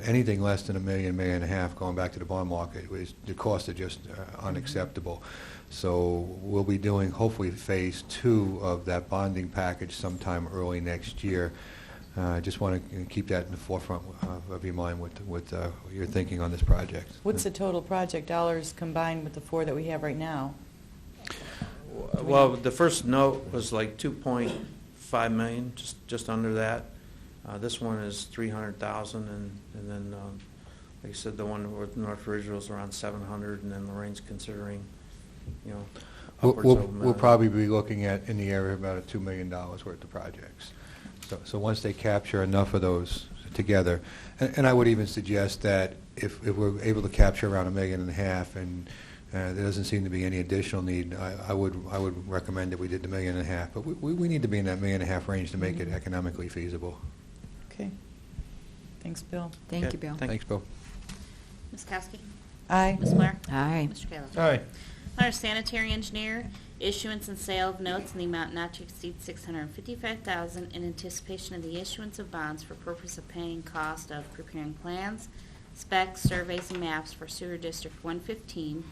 Anything less than $1 million, $1.5 million going back to the bond market, the costs are just unacceptable. So we'll be doing hopefully phase 2 of that bonding package sometime early next year. I just want to keep that in the forefront of your mind with your thinking on this project. What's the total project dollars combined with the 4 that we have right now? Well, the first note was like $2.5 million, just under that. This one is $300,000, and then, like I said, the one with North Ridgeville is around $700,000, and then Lorain's considering, upwards of $1 million. We'll probably be looking at in the area of about $2 million worth of projects. So once they capture enough of those together, and I would even suggest that if we're able to capture around $1.5 million, and there doesn't seem to be any additional need, I would recommend that we did the $1.5 million. But we need to be in that $1.5 million range to make it economically feasible. Okay. Thanks, Bill. Thank you, Bill. Thanks, Bill. Ms. Kowski? Aye. Ms. Blair? Aye. Mr. Kayla? Aye. Under sanitary engineer, issuance and sale of notes in the amount not to exceed $655,000 in anticipation of the issuance of bonds for purpose of paying cost of preparing plans, specs, surveys, and maps for Sewer District 115,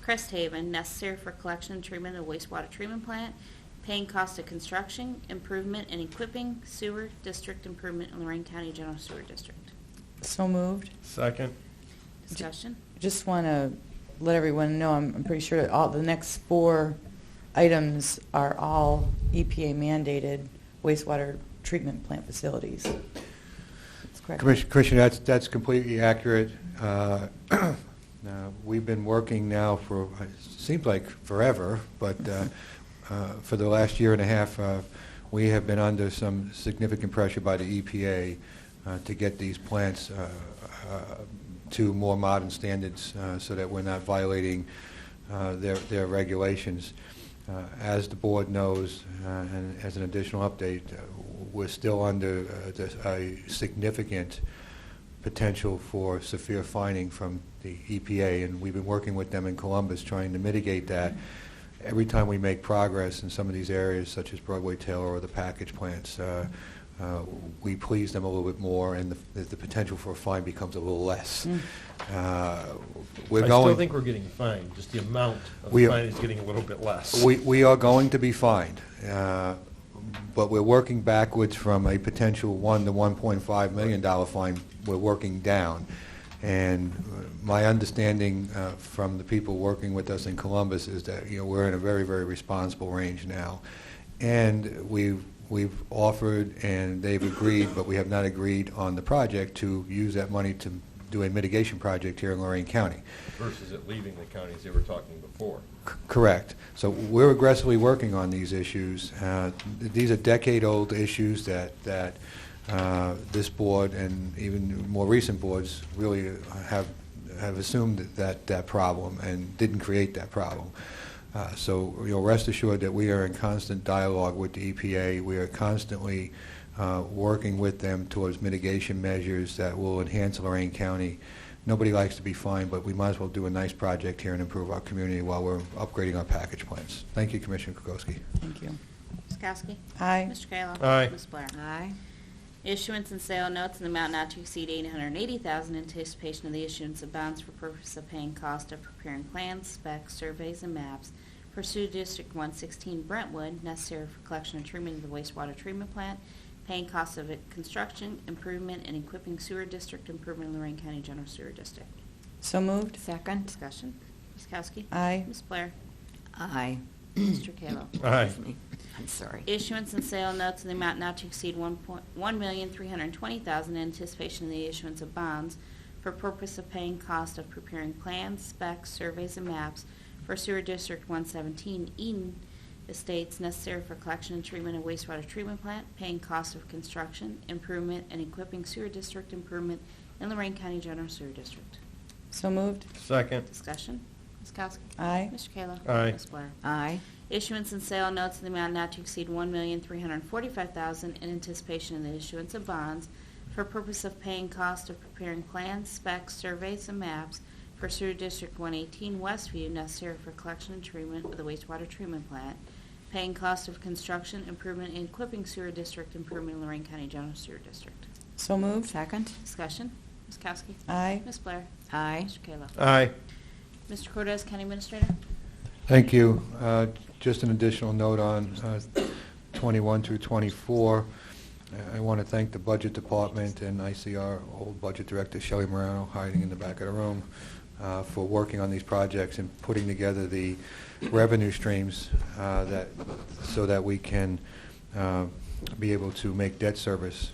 Crest Haven, necessary for collection and treatment of wastewater treatment plant, paying cost of construction, improvement, and equipping sewer district improvement in Lorain County General Sewer District. So moved. Second. Discussion? Just want to let everyone know, I'm pretty sure that all the next 4 items are all EPA mandated wastewater treatment plant facilities. That's correct. Commissioner, that's completely accurate. We've been working now for, it seems like forever, but for the last year and a half, we have been under some significant pressure by the EPA to get these plants to more modern standards so that we're not violating their regulations. As the board knows, and as an additional update, we're still under a significant potential for severe fining from the EPA, and we've been working with them in Columbus trying to mitigate that. every time we make progress in some of these areas, such as Broadway Taylor or the package plants, we please them a little bit more, and the potential for a fine becomes a little less. We're I going. still think we're getting fined, just the amount of We the are- fine is getting a little bit less. We are going to be fined, but we're working backwards from a potential $1 to $1.5 million fine. We're working down. And my understanding from the people working with us in Columbus is that we're in a very, very responsible range now. And we've offered and they've agreed, but we have not agreed on the project to use that money to do a mitigation project here in Lorain County. Versus it leaving the counties they were talking before. Correct. So we're aggressively working on these issues. These are decade-old issues that this board and even more recent boards really have assumed that problem and didn't create that problem. So rest assured that we are in constant dialogue with the EPA. We are constantly working with them towards mitigation measures that will enhance Lorain County. Nobody likes to be fined, but we might as well do a nice project here and improve our community while we're upgrading our package plants. Thank you, Commissioner Kukoski. Thank you. Ms. Kowski? Aye. Mr. Kayla? Aye. Ms. Blair? Aye. Issuance and sale notes in the amount not to exceed $880,000 in anticipation of the issuance of bonds for purpose of paying cost of preparing plans, specs, surveys, and maps for Sewer District 116 Brentwood, necessary for collection and treatment of the wastewater treatment plant, paying costs of construction, improvement, and equipping sewer district improvement in Lorain County General Sewer District. So moved. Second. Discussion. Ms. Kowski? Aye. Ms. Blair? Aye. Mr. Kayla? Aye. Excuse me. I'm sorry. Issuance and sale notes in the amount not to exceed $1,320,000 in anticipation of the issuance of bonds for purpose of paying cost of preparing plans, specs, surveys, and maps for Sewer District 117 Eden Estates necessary for collection and treatment of wastewater treatment plant, paying cost of construction, improvement, and equipping sewer district improvement in Lorain County General Sewer District. So moved. Second. Discussion. Ms. Kowski? Aye. Mr. Kayla? Aye. Ms. Blair? Aye. Issuance and sale notes in the amount not to exceed $1,345,000 in anticipation of the issuance of bonds for purpose of paying cost of preparing plans, specs, surveys, and maps for Sewer District 118 Westview necessary for collection and treatment of the wastewater treatment plant, paying cost of construction, improvement, and equipping sewer district improvement in Lorain County General Sewer District. So moved. Second. Discussion. Ms. Kowski? Aye. Ms. Blair? Aye. Mr. Kayla? Aye. Mr. Cortez, County Administrator? Thank you. Just an additional note on 21 through 24. I want to thank the Budget Department, and I see our old Budget Director, Shelley Morano, hiding in the back of the room, for working on these projects and putting together the revenue streams so that we can be able to make debt service.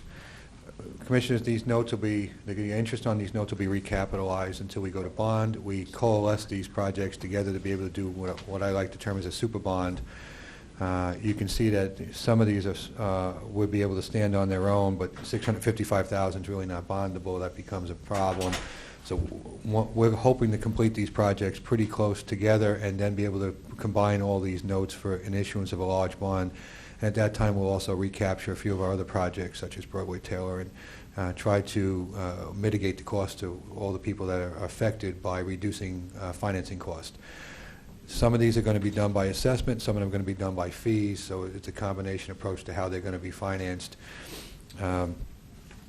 Commissioners, these notes will be, the interest on these notes will be recapitalized until we go to bond. We coalesce these projects together to be able to do what I like to term as a super bond. You can see that some of these would be able to stand on their own, but $655,000 is really not bondable. That becomes a problem. So we're hoping to complete these projects pretty close together and then be able to combine all these notes for an issuance of a large bond. And at that time, we'll also recapture a few of our other projects, such as Broadway Taylor, and try to mitigate the cost to all the people that are affected by reducing financing cost. Some of these are going to be done by assessment, some of them are going to be done by fees, so it's a combination approach to how they're going to be financed.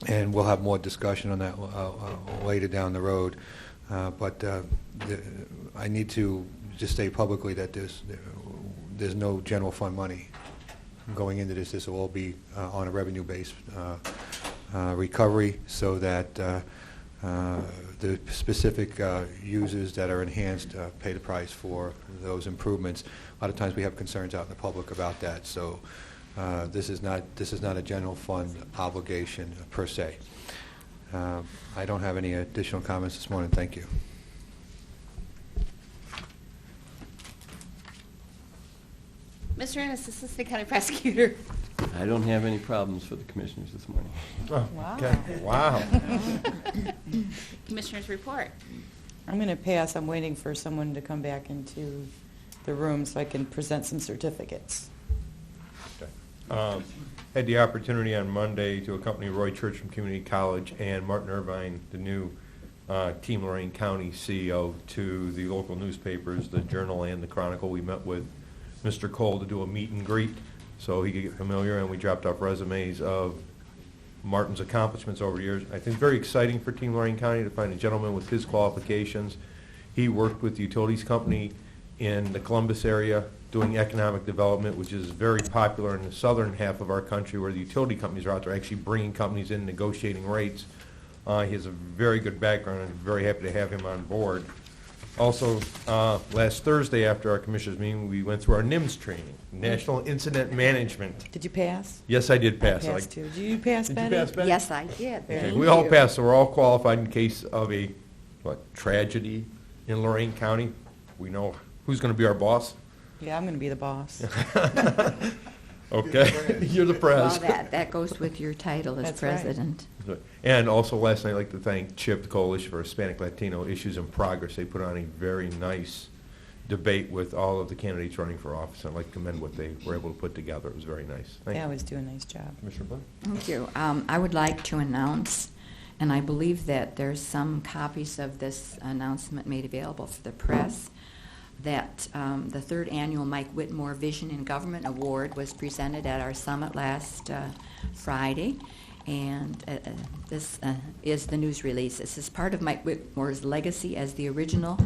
And we'll have more discussion on that later down the road. But I need to just say publicly that there's no general fund money going into this. This will all be on a revenue-based recovery, so that the specific users that are enhanced pay the price for those improvements. A lot of times we have concerns out in the public about that, so this is not a general fund obligation per se. I don't have any additional comments this morning. Thank you. Mr. Ennis, Assistant County Prosecutor. I don't have any problems for the commissioners this morning. Oh, Wow. okay. Wow. Commissioners report. I'm going to pass. I'm waiting for someone to come back into the room so I can present some certificates. Had the opportunity on Monday to accompany Roy Church from Community College and Martin Irvine, the new Team Lorain County CEO, to the local newspapers, the Journal and the Chronicle. We met with Mr. Cole to do a meet and greet so he could get familiar, and we dropped off resumes of Martin's accomplishments over the years. I think very exciting for Team Lorain County to find a gentleman with his qualifications. He worked with the utilities company in the Columbus area doing economic development, which is very popular in the southern half of our country where the utility companies are out there actually bringing companies in, negotiating rates. He has a very good background, and I'm very happy to have him on board. Also, last Thursday after our commissioners meeting, we went through our NIMS training, National Incident Management. Did you pass? Yes, I did pass. I passed too. Did you pass, Did Betty? you pass, Betty? Yes, I did. Okay, Thank we all you. passed, so we're all qualified in case of a, tragedy in Lorain County. We know who's going to be our boss. Yeah, I'm going to be the boss. Okay, you're the Well, pres. that goes with your title as That's right. president. And also last night, I'd like to thank CHIP, the Coalition for Hispanic Latino Issues in Progress. They put on a very nice debate with all of the candidates running for office. I'd like to commend what they were able to put together. It was very nice. Thank Yeah, I you. was doing a nice job. Commissioner Blair? Thank you. I would like to announce, and I believe that there's some copies of this announcement made available for the press, that the third annual Mike Whitmore Vision in Government Award was presented at our summit last Friday. And this is the news release. This is part of Mike Whitmore's legacy as the original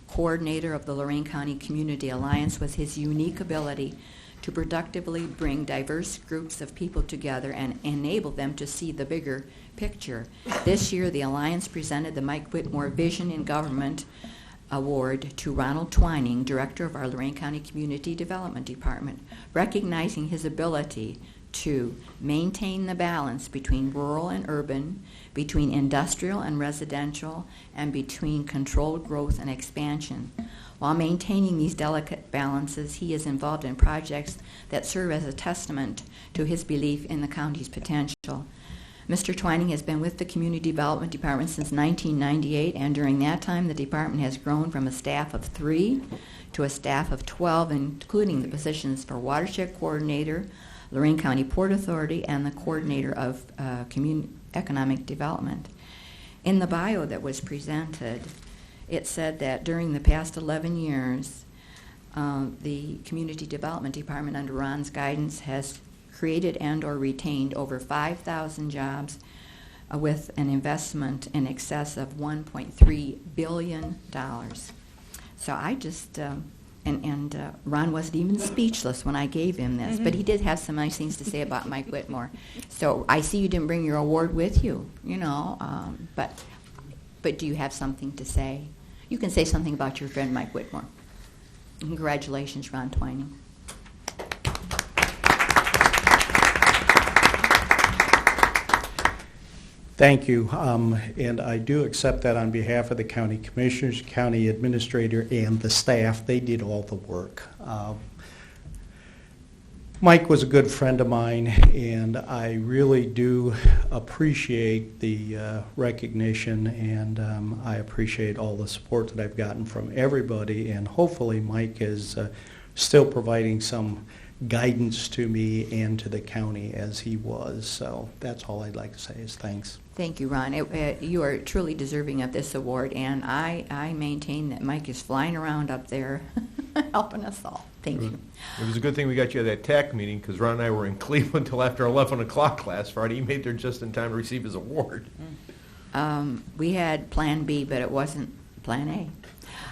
coordinator of the Lorain County Community Alliance was his unique ability to productively bring diverse groups of people together and enable them to see the bigger picture. This year, the Alliance presented the Mike Whitmore Vision in Government Award to Ronald Twining, director of our Lorain County Community Development Department, recognizing his ability to maintain the balance between rural and urban, between industrial and residential, and between controlled growth and expansion. While maintaining these delicate balances, he is involved in projects that serve as a testament to his belief in the county's potential. Mr. Twining has been with the Community Development Department since 1998, and during that time the department has grown from a staff of 3 to a staff of 12, including the positions for Watershed Coordinator, Lorain County Port Authority, and the Coordinator of Economic Development. In the bio that was presented, it said that during the past 11 years, the Community Development Department, under Ron's guidance, has created and or retained over 5,000 jobs with an investment in excess of $1.3 billion. So I just, Ron wasn't even speechless when I gave him this, but he did have some nice things to say about Mike Whitmore. So I see you didn't bring your award with you, but do you have something to say? You can say something about your friend Mike Whitmore. Congratulations, Ron Twining. Thank you, and I do accept that on behalf of the county commissioners, county administrator, and the staff. They did all the work. Mike was a good friend of mine, and I really do appreciate the recognition, and I appreciate all the support that I've gotten from everybody, and hopefully Mike is still providing some guidance to me and to the county as he was. So that's all I'd like to say is thanks. Thank you, Ron. You are truly deserving of this award, and I maintain that Mike is flying around up there helping us all. Thank you. It was a good thing we got you at that TAC meeting, because Ron and I were in Cleveland until after 11 o'clock last Friday. He made there just in time to receive his award. We had Plan B, but it wasn't Plan A.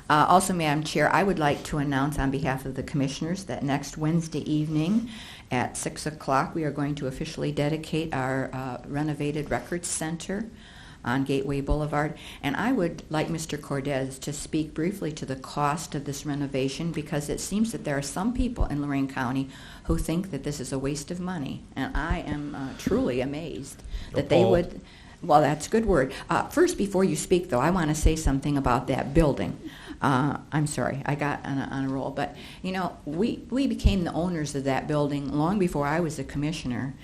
Also, Madam Chair, I would like to announce on behalf of the commissioners that next Wednesday evening at 6 o'clock we are going to officially dedicate our renovated Records Center on Gateway Boulevard. And I would like Mr. Cordes to speak briefly to the cost of this renovation, because it seems that there are some people in Lorain County who think that this is a waste of money. And I am truly amazed that they would... Well, that's a good word. First, before you speak, though, I want to say something about that building. I'm sorry, I got on a roll. But, we became the owners of that building long before I was a commissioner.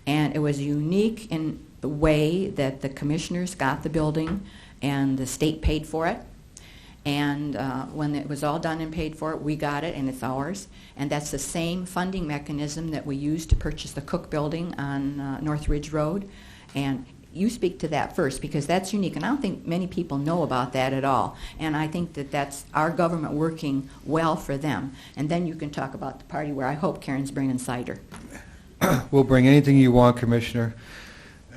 And it was unique in the way that the commissioners got the building and the state paid for it. And when it was all done and paid for it, we got it and it's ours. And that's the same funding mechanism that we used to purchase the Cook building on North Ridge Road. And you speak to that first, because that's unique, and I don't think many people know about that at all. And I think that that's our government working well for them. And then you can talk about the party where I hope Karen's bringing cider. We'll bring anything you want, Commissioner.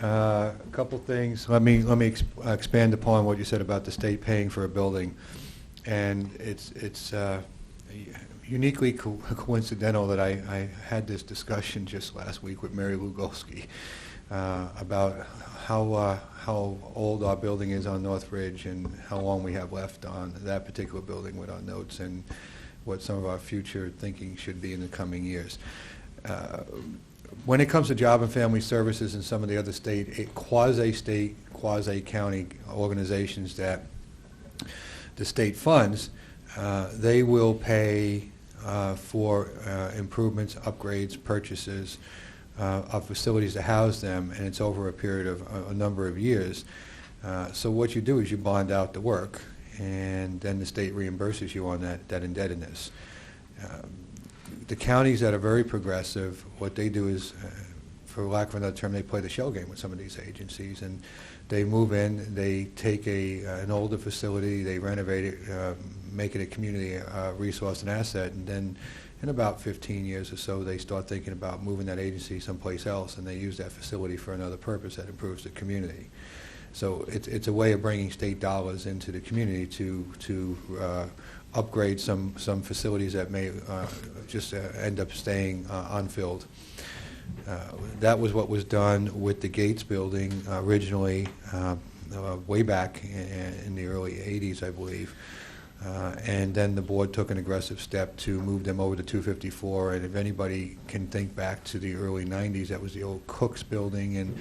A couple things. Let me expand upon what you said about the state paying for a building, and it's uniquely coincidental that I had this discussion just last week with Mary Lugolsky about how old our building is on North Ridge and how long we have left on that particular building with our notes and what some of our future thinking should be in the coming years. When it comes to Job and Family Services and some of the other quasi-state, quasi-county organizations that the state funds, they will pay for improvements, upgrades, purchases of facilities to house them, and it's over a period of a number of years. So what you do is you bond out the work, and then the state reimburses you on that indebtedness. The counties that are very progressive, what they do is, for lack of another term, they play the shell game with some of these agencies, and they move in, they take an older facility, they renovate it, make it a community resource and asset, and then in about 15 years or so, they start thinking about moving that agency someplace else, and they use that facility for another purpose that improves the community. So it's a way of bringing state dollars into the community to upgrade some facilities that may just end up staying unfilled. That was what was done with the Gates building originally, way back in the early 80s, I believe. And then the board took an aggressive step to move them over to 254. And if anybody can think back to the early 90s, that was the old Cook's building and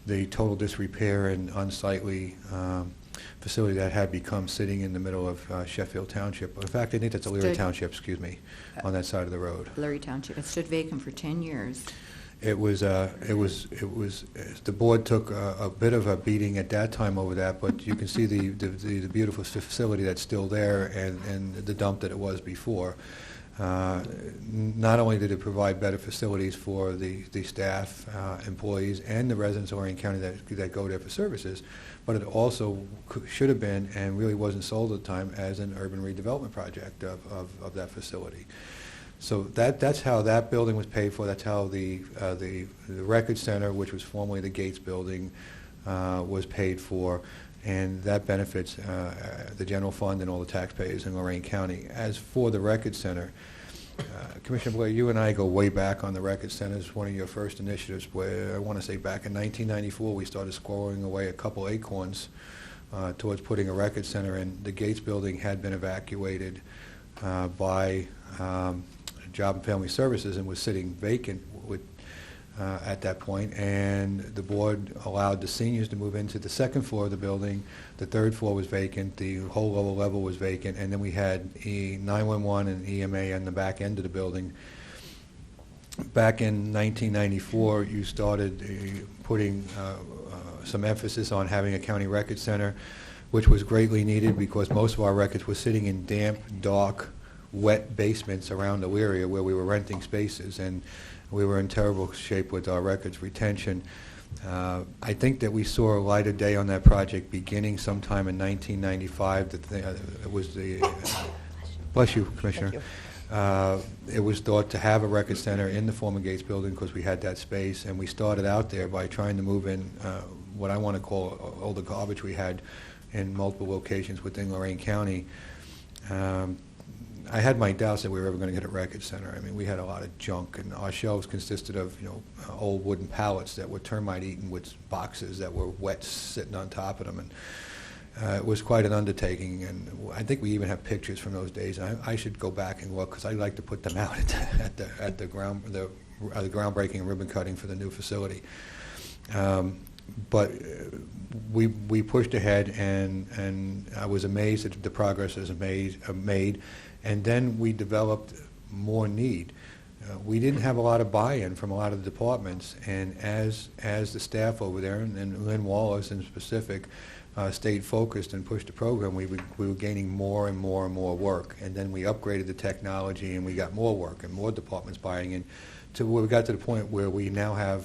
the total disrepair and unsightly facility that had become sitting in the middle of Sheffield Township. In fact, I think that's Elyria Township, excuse me, on that side of the road. Elyria Township. It stood vacant for 10 years. The board took a bit of a beating at that time over that, but you can see the beautiful facility that's still there and the dump that it was before. Not only did it provide better facilities for the staff, employees, and the residents of Lorain County that go there for services, but it also should have been, and really wasn't sold at the time, as an urban redevelopment project of that facility. So that's how that building was paid for. That's how the Record Center, which was formerly the Gates building, was paid for, and that benefits the general fund and all the taxpayers in Lorain County. As for the Record Center, Commissioner Blair, you and I go way back on the Record Center. It's one of your first initiatives where I want to say back in 1994 we started squirreling away a couple acorns towards putting a Record Center in. The Gates building had been evacuated by Job and Family Services and was sitting vacant at that point, and the board allowed the seniors to move into the second floor of the building. The third floor was vacant, the whole lower level was vacant, and then we had 911 and EMA on the back end of the building. Back in 1994, you started putting some emphasis on having a county record center, which was greatly needed because most of our records were sitting in damp, dark, wet basements around Elyria where we were renting spaces, and we were in terrible shape with our records retention. I think that we saw a light of day on that project beginning sometime in 1995. It was bless you, Commissioner. It was thought to have a record center in the former Gates building because we had that space, and we started out there by trying to move in what I want to call all the garbage we had in multiple locations within Lorain County. I had my doubts that we were ever going to get a record center. I mean, we had a lot of junk, and our shelves consisted of, old wooden pallets that were termite eaten with boxes that were wet sitting on top of them, and it was quite an undertaking. And I think we even have pictures from those days. And I should go back and look because I'd like to put them out at the groundbreaking and ribbon cutting for the new facility. But we pushed ahead, and I was amazed at the progress that was made. And then we developed more need. We didn't have a lot of buy-in from a lot of the departments, and as the staff over there, and Lynn Wallace in specific, stayed focused and pushed the program, we were gaining more and more and more work. And then we upgraded the technology, and we got more work and more departments buying in to where we got to the point where we now have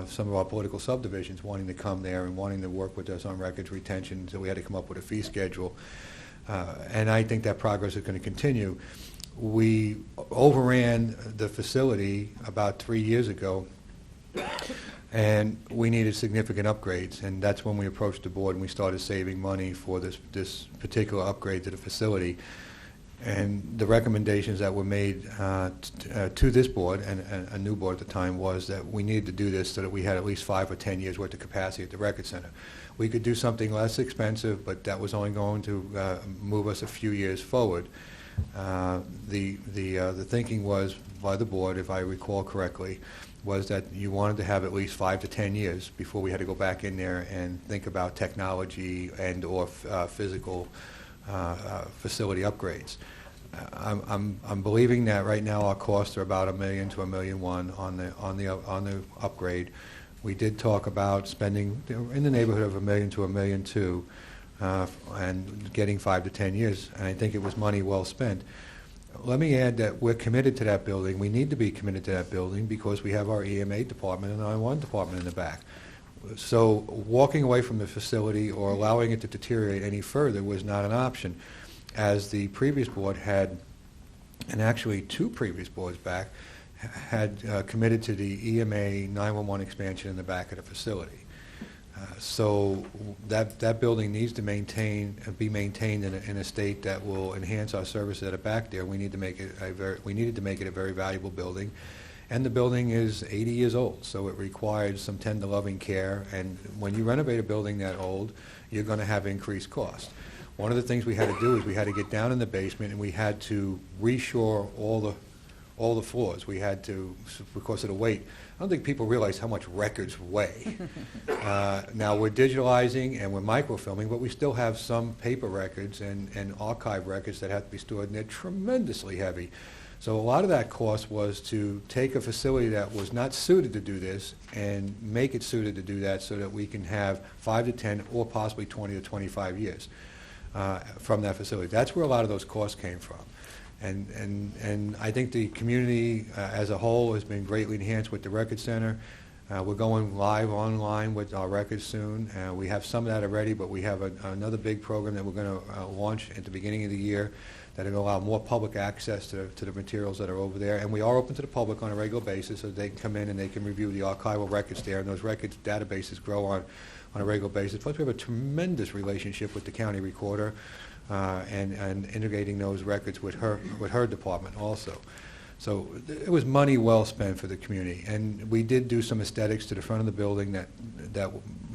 some of our political subdivisions wanting to come there and wanting to work with us on records retention, so we had to come up with a fee schedule. And I think that progress is going to continue. We overran the facility about 3 years ago, and we needed significant upgrades, and that's when we approached the board and we started saving money for this particular upgrade to the facility. And the recommendations that were made to this board, and a new board at the time, was that we needed to do this so that we had at least 5 or 10 years worth of capacity at the record center. We could do something less expensive, but that was only going to move us a few years forward. The thinking was by the board, if I recall correctly, was that you wanted to have at least 5 to 10 years before we had to go back in there and think about technology and or physical facility upgrades. I'm believing that right now our costs are about $1 million to $1.1 million on the upgrade. We did talk about spending in the neighborhood of $1 million to $1.2 million and getting 5 to 10 years, and I think it was money well spent. Let me add that we're committed to that building. We need to be committed to that building because we have our EMA department and our I-1 department in the back. So walking away from the facility or allowing it to deteriorate any further was not an option, as the previous board had, and actually 2 previous boards back, had committed to the EMA 911 expansion in the back of the facility. So that building needs to be maintained in a state that will enhance our services that are back there. We need to make it we needed to make it a very valuable building, and the building is 80 years old, so it requires some tender loving care. And when you renovate a building that old, you're going to have increased cost. One of the things we had to do is we had to get down in the basement and we had to reshore all the floors. We had to, because of the weight. I don't think people realize how much records weigh. Now we're digitalizing and we're microfilming, but we still have some paper records and archive records that have to be stored, and they're tremendously heavy. So a lot of that cost was to take a facility that was not suited to do this and make it suited to do that, so that we can have 5 to 10 or possibly 20 to 25 years from that facility. That's where a lot of those costs came from. And I think the community as a whole has been greatly enhanced with the Record Center. We're going live online with our records soon. We have some of that already, but we have another big program that we're going to launch at the beginning of the year that will allow more public access to the materials that are over there. And we are open to the public on a regular basis, so they can come in and they can review the archival records there, and those records databases grow on a regular basis. Plus, we have a tremendous relationship with the county recorder. And integrating those records with her department also. So it was money well spent for the community. And we did do some aesthetics to the front of the building that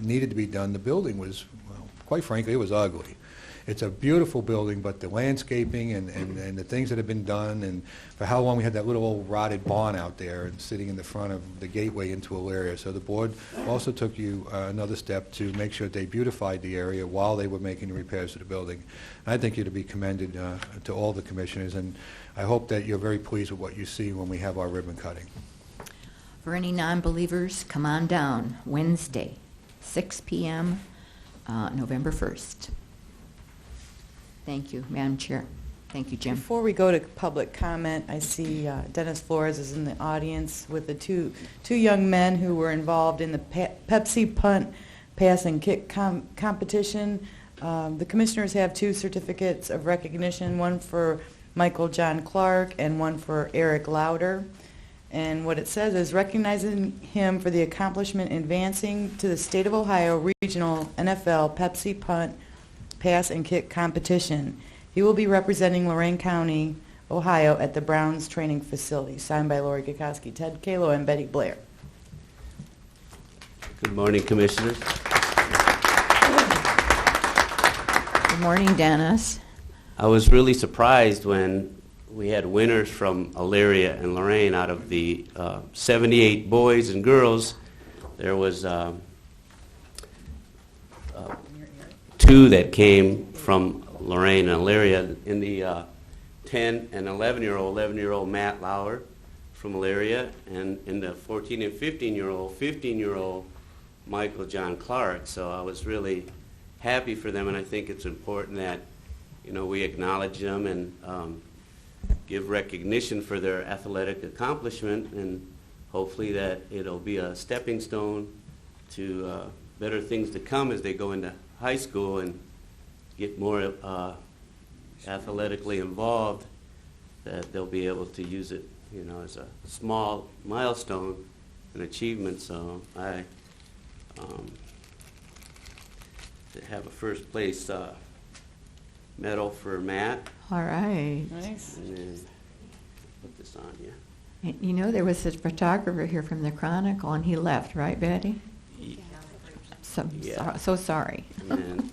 needed to be done. The building was, well, quite frankly, it was ugly. It's a beautiful building, but the landscaping and the things that have been done, and for how long we had that little old rotted barn out there and sitting in the front of the gateway into Elyria. So the board also took another step to make sure they beautified the area while they were making the repairs to the building. And I think you're to be commended to all the commissioners, and I hope that you're very pleased with what you see when we have our ribbon cutting. For any non-believers, come on down Wednesday, 6 p.m., November 1st. Thank you, Madam Chair. Thank you, Jim. Before we go to public comment, I see Dennis Flores is in the audience with the two young men who were involved in the Pepsi punt, pass, and kick competition. The commissioners have 2 certificates of recognition, one for Michael John Clark and one for Eric Lauder. And what it says is recognizing him for the accomplishment in advancing to the State of Ohio Regional NFL Pepsi punt, pass, and kick competition. He will be representing Lorain County, Ohio at the Browns Training Facility. Signed by Lori Gakowski, Ted Kalo, and Betty Blair. Good morning, Commissioners. Good morning, Dennis. I was really surprised when we had winners from Elyria and Lorain. Out of the 78 boys and girls, there was 2 that came from Lorain and Elyria. In the 10 and 11-year-old Matt Lauer from Elyria, and in the 14 and 15-year-old Michael John Clark. So I was really happy for them, and I think it's important that we acknowledge them and give recognition for their athletic accomplishment, and hopefully that it'll be a stepping stone to better things to come as they go into high school and get more athletically involved, that they'll be able to use it, you know, as a small milestone and achievement. So I to have a first place medal for Matt. All right. Nice. And then put this on here. You know, there was a photographer here from the Chronicle, and he left, right, Betty? Yeah. So sorry. And then,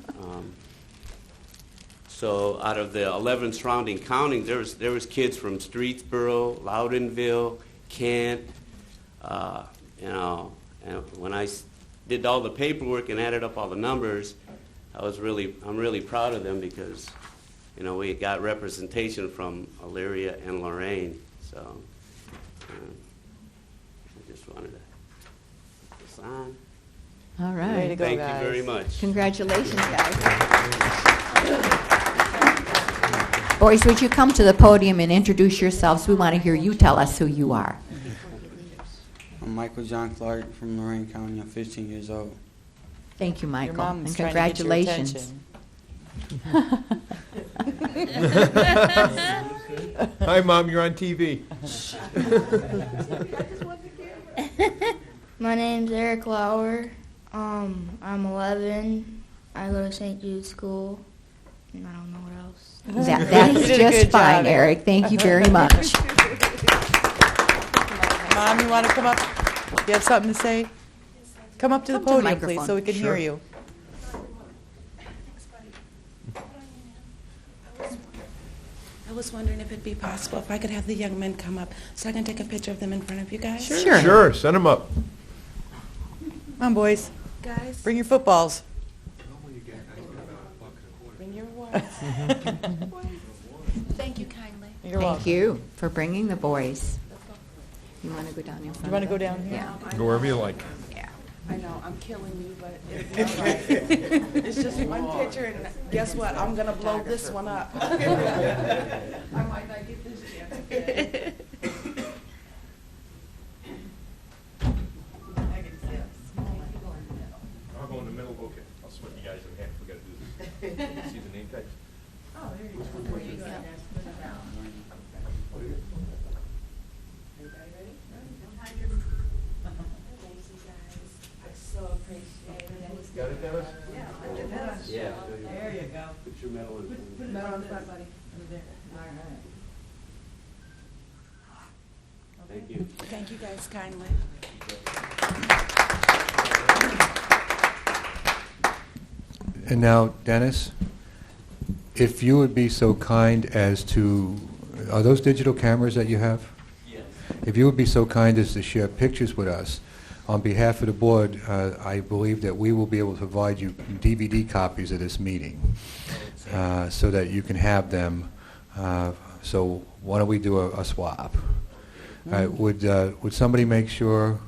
so out of the 11 surrounding counties, there was kids from Streetsboro, Loudonville, Kent, you know, and when I did all the paperwork and added up all the numbers, I'm really proud of them because, you know, we got representation from Elyria and Lorain. So I just wanted to put this on. All right. Way to go, Thank guys. you very much. Congratulations, guys. Boys, would you come to the podium and introduce yourselves? We want to hear you tell us who you are. I'm Michael John Clark from Lorain County. I'm 15 years old. Thank you, Michael, Your and mom's trying to get your congratulations. Hi, Mom, you're on TV. My name's Eric Lauer. I'm 11. I go to St. Jude School, and I don't know what else. That's You did a just good fine, job, Eric. Thank you very much. Mom, you want to come up? You have something to say? Come up to the Come to the podium, please, microphone. so we can Sure. hear you. I was wondering if it'd be possible if I could have the young men come up so I can take a picture of them in front of you guys. Sure. Sure, send them up. Come on, boys. Guys, Bring your footballs. bring your ones. Thank you kindly. You're Thank welcome. you for bringing the boys. You want to go down in front? You want to of go them? down here? Yeah. Go wherever you like. I know, I'm killing you, but it'll be all right. It's just one picture, and guess what? I'm going to blow this one up. I might not get this chance again. I'll go in the middle. Okay, I'll split you guys in half. We got to do this. See the name tags? Oh, there you go. Everybody ready? I so appreciate it. Got it, Dennis? Yeah. There you go. Put your medal in. Put the medal on the front, buddy. All right. Thank you. Thank you guys kindly. And now, Dennis, if you would be so kind as to, are those digital cameras that you have? Yes. If you would be so kind as to share pictures with us, on behalf of the board, I believe that we will be able to provide you DVD copies of this meeting so that you can have them. So why don't we do a swap? All right, would somebody make sure?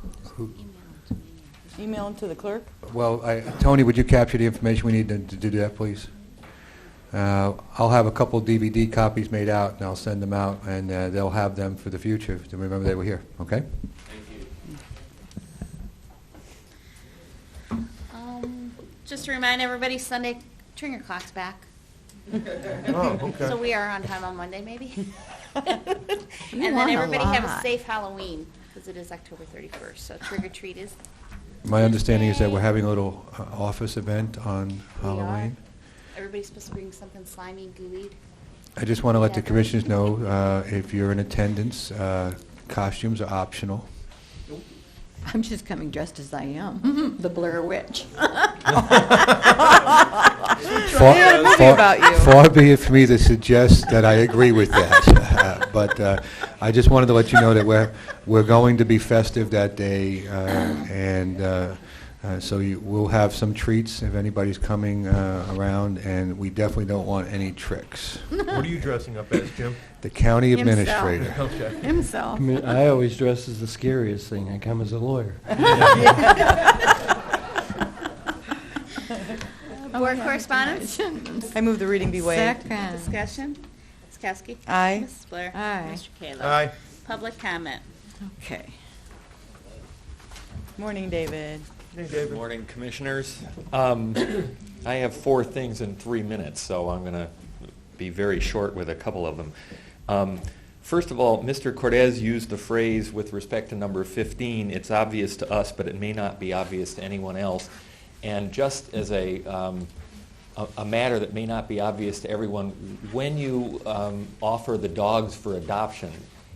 Email them to the clerk. Well, Tony, would you capture the information we need to do that, please? I'll have a couple DVD copies made out, and I'll send them out, and they'll have them for the future to remember they were here, okay? Just to remind everybody, Sunday, turn your clocks back. Oh, okay. So we are on time on Monday, maybe? And won then a everybody have a lot. safe Halloween, because it is October 31st, so trick or treat is. My understanding is that we're having a little office event on Halloween. Everybody's supposed to bring something slimy, gooey. I just want to let the commissioners know, if you're in attendance, costumes are optional. I'm just coming dressed as I am, the Blair Witch. Far be it for me to suggest that I agree with that. But I just wanted to let you know that we're going to be festive that day, and so we'll have some treats if anybody's coming around, and we definitely don't want any tricks. What are you dressing up as, Jim? The county Himself. administrator. Okay. Himself. I always dress as the scariest thing. I come as a lawyer. Board correspondence? I move the reading be waived. Second. Discussion? Ms. Kowski? Aye. Mrs. Blair? Aye. Mr. Kayla? Aye. Public comment? Okay. Morning, David. Good morning, Commissioners. I have 4 things in 3 minutes, so I'm going to be very short with a couple of them. First of all, Mr. Cortez used the phrase with respect to number 15, it's obvious to us, but it may not be obvious to anyone else. And just as a matter that may not be obvious to everyone, when you offer the dogs for adoption,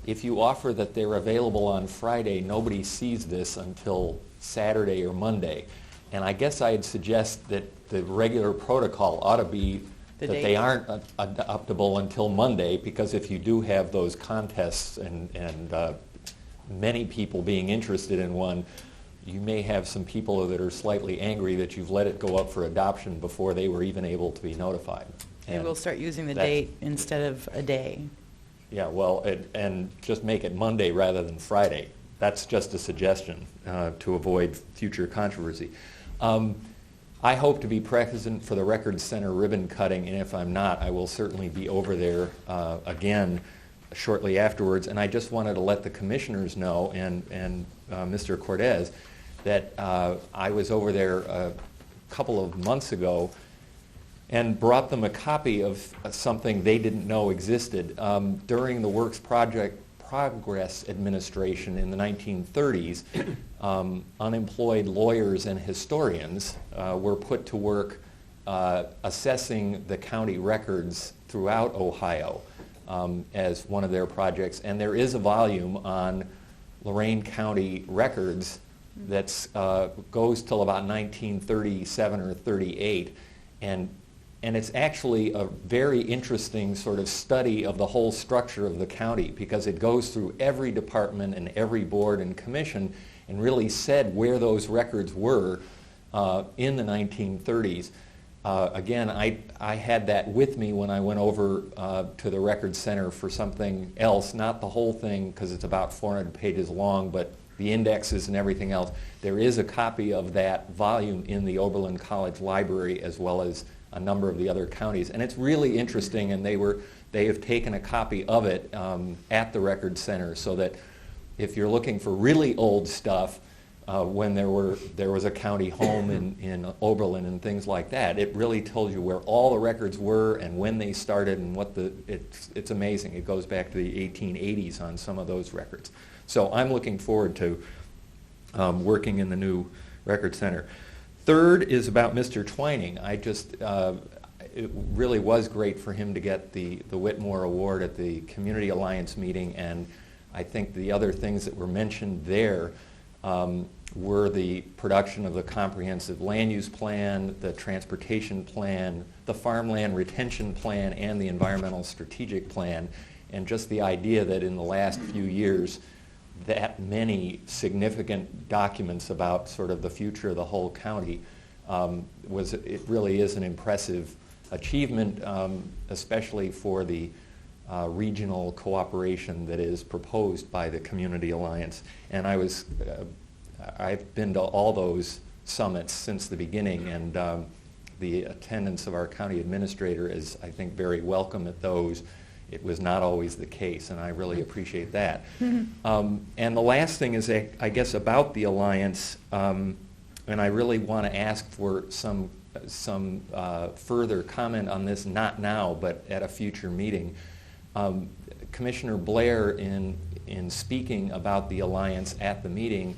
if you offer that they're available on Friday, nobody sees this until Saturday or Monday. And I guess I'd suggest that the regular protocol ought to be that they aren't adoptable until Monday, because if you do have those contests and many people being interested in one, you may have some people that are slightly angry that you've let it go up for adoption before they were even able to be notified. And we'll start using the date instead of a day. Yeah, well, and just make it Monday rather than Friday. That's just a suggestion to avoid future controversy. I hope to be present for the Records Center ribbon cutting, and if I'm not, I will certainly be over there again shortly afterwards. And I just wanted to let the commissioners know, and Mr. Cortez, that I was over there a couple of months ago and brought them a copy of something they didn't know existed. During the Works Progress Administration in the 1930s, unemployed lawyers and historians were put to work assessing the county records throughout Ohio as one of their projects. And there is a volume on Lorain County records that goes till about 1937 or 38. And it's actually a very interesting sort of study of the whole structure of the county, because it goes through every department and every board and commission and really said where those records were in the 1930s. Again, I had that with me when I went over to the Records Center for something else, not the whole thing because it's about 400 pages long, but the indexes and everything else. There is a copy of that volume in the Oberlin College Library, as well as a number of the other counties. And it's really interesting, and they have taken a copy of it at the Records Center, so that if you're looking for really old stuff, when there was a county home in Oberlin and things like that, it really tells you where all the records were and when they started and it's amazing. It goes back to the 1880s on some of those records. So I'm looking forward to working in the new Records Center. Third is about Mr. Twining. It really was great for him to get the Whitmore Award at the Community Alliance meeting, and I think the other things that were mentioned there were the production of the comprehensive land use plan, the transportation plan, the farmland retention plan, and the environmental strategic plan, and just the idea that in the last few years that many significant documents about sort of the future of the whole county it really is an impressive achievement, especially for the regional cooperation that is proposed by the Community Alliance. And I've been to all those summits since the beginning, and the attendance of our county administrator is, I think, very welcome at those. It was not always the case, and I really appreciate that. And the last thing is, I guess, about the Alliance, and I really want to ask for some further comment on this, not now, but at a future meeting. Commissioner Blair, in speaking about the Alliance at the meeting,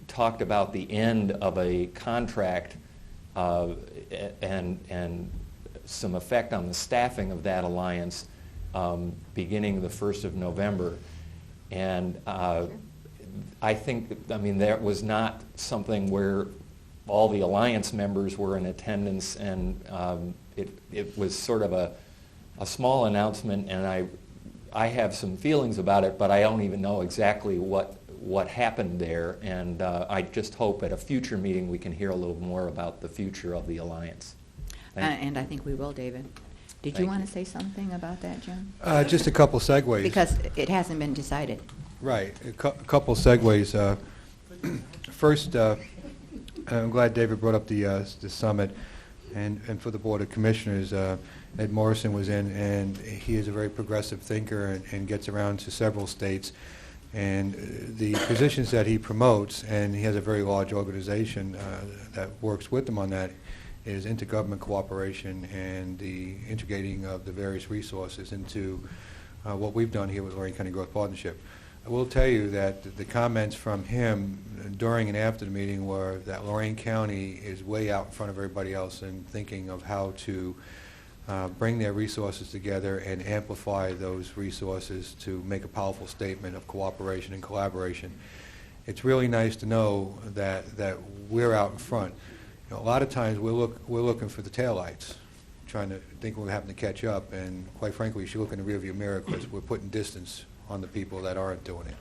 talked about the end of a contract and some effect on the staffing of that alliance beginning the 1st of November. And I think, that was not something where all the alliance members were in attendance, and it was sort of a small announcement, and I have some feelings about it, but I don't even know exactly what happened there, and I just hope at a future meeting we can hear a little more about the future of the alliance. And I think we will, David. Did you want to say something about that, Jim? Just a couple segues. Because it hasn't been decided. Right. A couple segues. First, I'm glad David brought up the summit, and for the Board of Commissioners, Ed Morrison was in, and he is a very progressive thinker and gets around to several states. And the positions that he promotes, and he has a very large organization that works with him on that, is intergovernment cooperation and the integrating of the various resources into what we've done here with Lorain County Growth Partnership. I will tell you that the comments from him during and after the meeting were that Lorain County is way out in front of everybody else in thinking of how to bring their resources together and amplify those resources to make a powerful statement of cooperation and collaboration. It's really nice to know that we're out in front. You know, a lot of times we're looking for the taillights, trying to think we're having to catch up, and quite frankly, you should look in the rearview mirror because we're putting distance on the people that aren't doing it.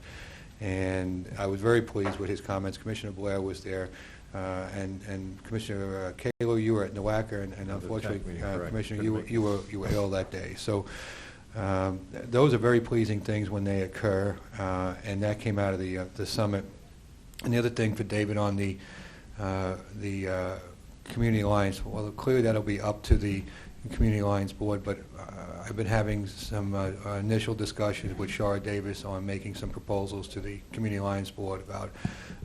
And I was very pleased with his comments. Commissioner Blair was there, and Commissioner Kalo, you were at Nowaka, and unfortunately, Commissioner, you were ill that day. So those are very pleasing things when they occur, and that came out of the summit. And the other thing for David on the Community Alliance, well, clearly that'll be up to the Community Alliance Board, but I've been having some initial discussions with Shara Davis on making some proposals to the Community Alliance Board about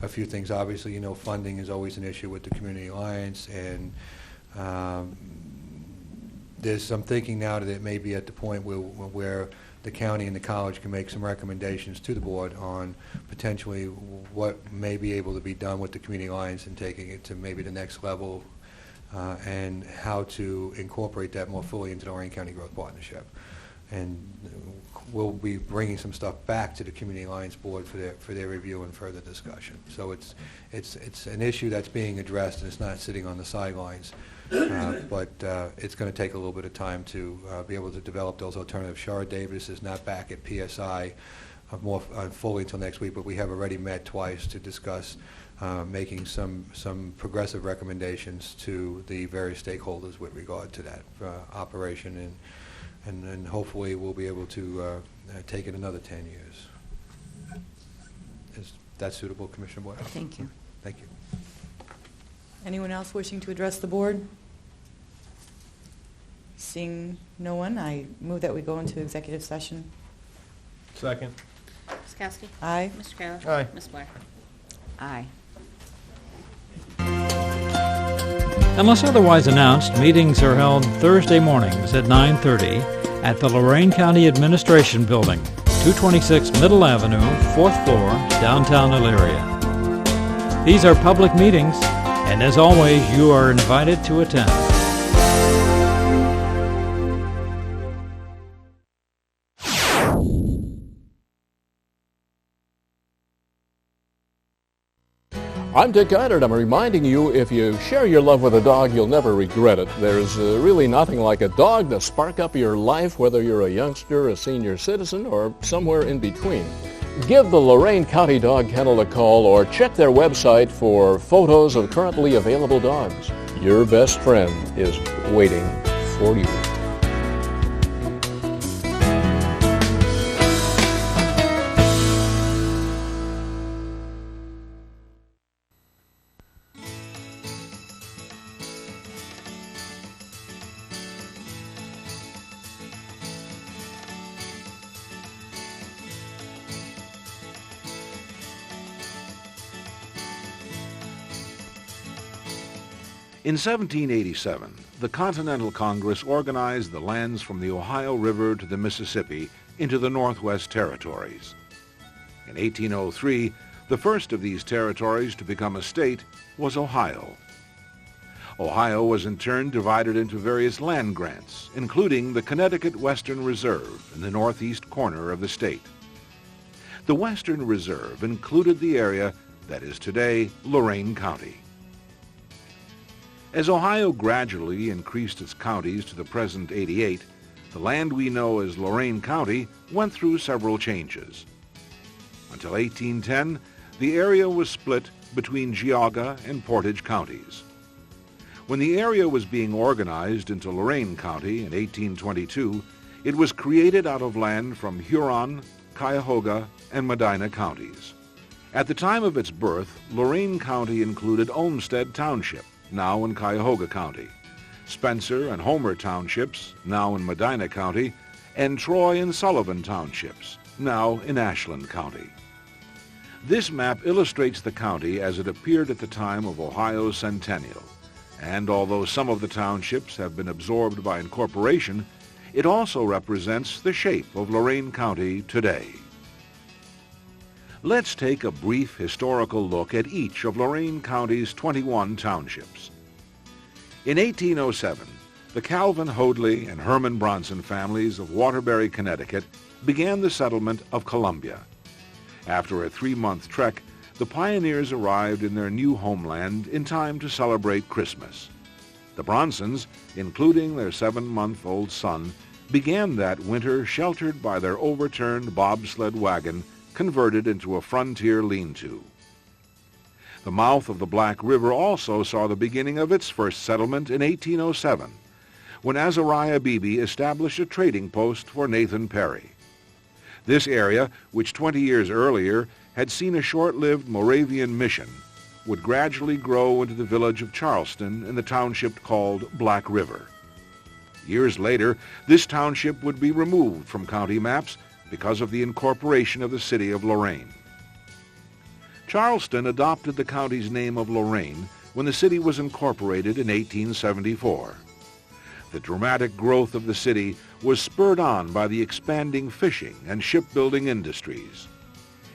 a few things. Obviously, you know, funding is always an issue with the Community Alliance, and there's some thinking now that it may be at the point where the county and the college can make some recommendations to the board on potentially what may be able to be done with the Community Alliance and taking it to maybe the next level, and how to incorporate that more fully into the Lorain County Growth Partnership. And we'll be bringing some stuff back to the Community Alliance Board for their review and further discussion. So it's an issue that's being addressed, and it's not sitting on the sidelines. But it's going to take a little bit of time to be able to develop those alternatives. Shara Davis is not back at PSI more fully until next week, but we have already met twice to discuss making some progressive recommendations to the various stakeholders with regard to that operation, and hopefully we'll be able to take it another 10 years. Is that suitable, Commissioner Boyle? Thank you. Thank you. Anyone else wishing to address the board? Seeing no one, I move that we go into executive session. Second. Ms. Kowski? Aye. Mr. Kayla? Aye. Ms. Blair? Aye. Unless otherwise announced, meetings are held Thursday mornings at 9:30 at the Lorain County Administration Building, 226 Middle Avenue, 4th floor, downtown Elyria. These are public meetings, and as always, you are invited to attend. I'm Dick Goddard. I'm reminding you, if you share your love with a dog, you'll never regret it. There's really nothing like a dog to spark up your life, whether you're a youngster, a senior citizen, or somewhere in between. Give the Lorain County Dog Kennel a call or check their website for photos of currently available dogs. Your best friend is waiting for you. In 1787, the Continental Congress organized the lands from the Ohio River to the Mississippi into the Northwest Territories. In 1803, the first of these territories to become a state was Ohio. Ohio was in turn divided into various land grants, including the Connecticut Western Reserve in the northeast corner of the state. The Western Reserve included the area that is today Lorain County. As Ohio gradually increased its counties to the present 88, the land we know as Lorain County went through several changes. Until 1810, the area was split between Geauga and Portage counties. When the area was being organized into Lorain County in 1822, it was created out of land from Huron, Cuyahoga, and Medina counties. At the time of its birth, Lorain County included Olmsted Township, now in Cuyahoga County, Spencer and Homer Townships, now in Medina County, and Troy and Sullivan Townships, now in Ashland County. This map illustrates the county as it appeared at the time of Ohio's centennial. And although some of the townships have been absorbed by incorporation, it also represents the shape of Lorain County today. Let's take a brief historical look at each of Lorain County's 21 townships. In 1807, the Calvin Hoadley and Herman Bronson families of Waterbury, Connecticut, began the settlement of Columbia. After a 3-month trek, the pioneers arrived in their new homeland in time to celebrate Christmas. The Bronsons, including their 7-month-old son, began that winter sheltered by their overturned bobsled wagon, converted into a frontier lean-to. The mouth of the Black River also saw the beginning of its first settlement in 1807, when Azariah Beebe established a trading post for Nathan Perry. This area, which 20 years earlier had seen a short-lived Moravian mission, would gradually grow into the village of Charleston in the township called Black River. Years later, this township would be removed from county maps because of the incorporation of the city of Lorain. Charleston adopted the county's name of Lorain when the city was incorporated in 1874. The dramatic growth of the city was spurred on by the expanding fishing and shipbuilding industries.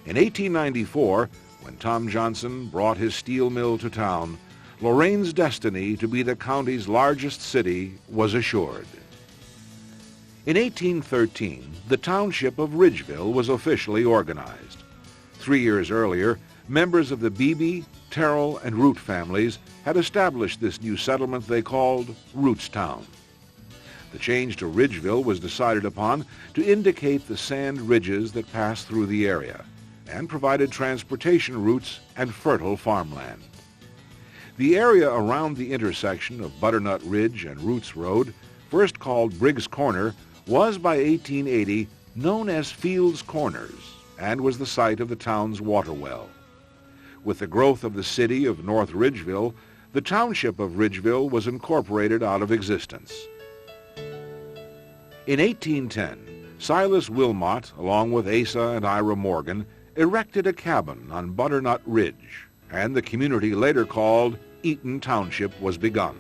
In 1894, when Tom Johnson brought his steel mill to town, Lorain's destiny to be the county's largest city was assured. In 1813, the township of Ridgeville was officially organized. 3 years earlier, members of the Beebe, Terrell, and Root families had established this new settlement they called Rootstown. The change to Ridgeville was decided upon to indicate the sand ridges that passed through the area and provided transportation routes and fertile farmland. The area around the intersection of Butternut Ridge and Roots Road, first called Briggs Corner, was by 1880 known as Fields Corners and was the site of the town's water well. With the growth of the city of North Ridgeville, the township of Ridgeville was incorporated out of existence. In 1810, Silas Wilmot, along with Asa and Ira Morgan, erected a cabin on Butternut Ridge, and the community later called Eaton Township was begun.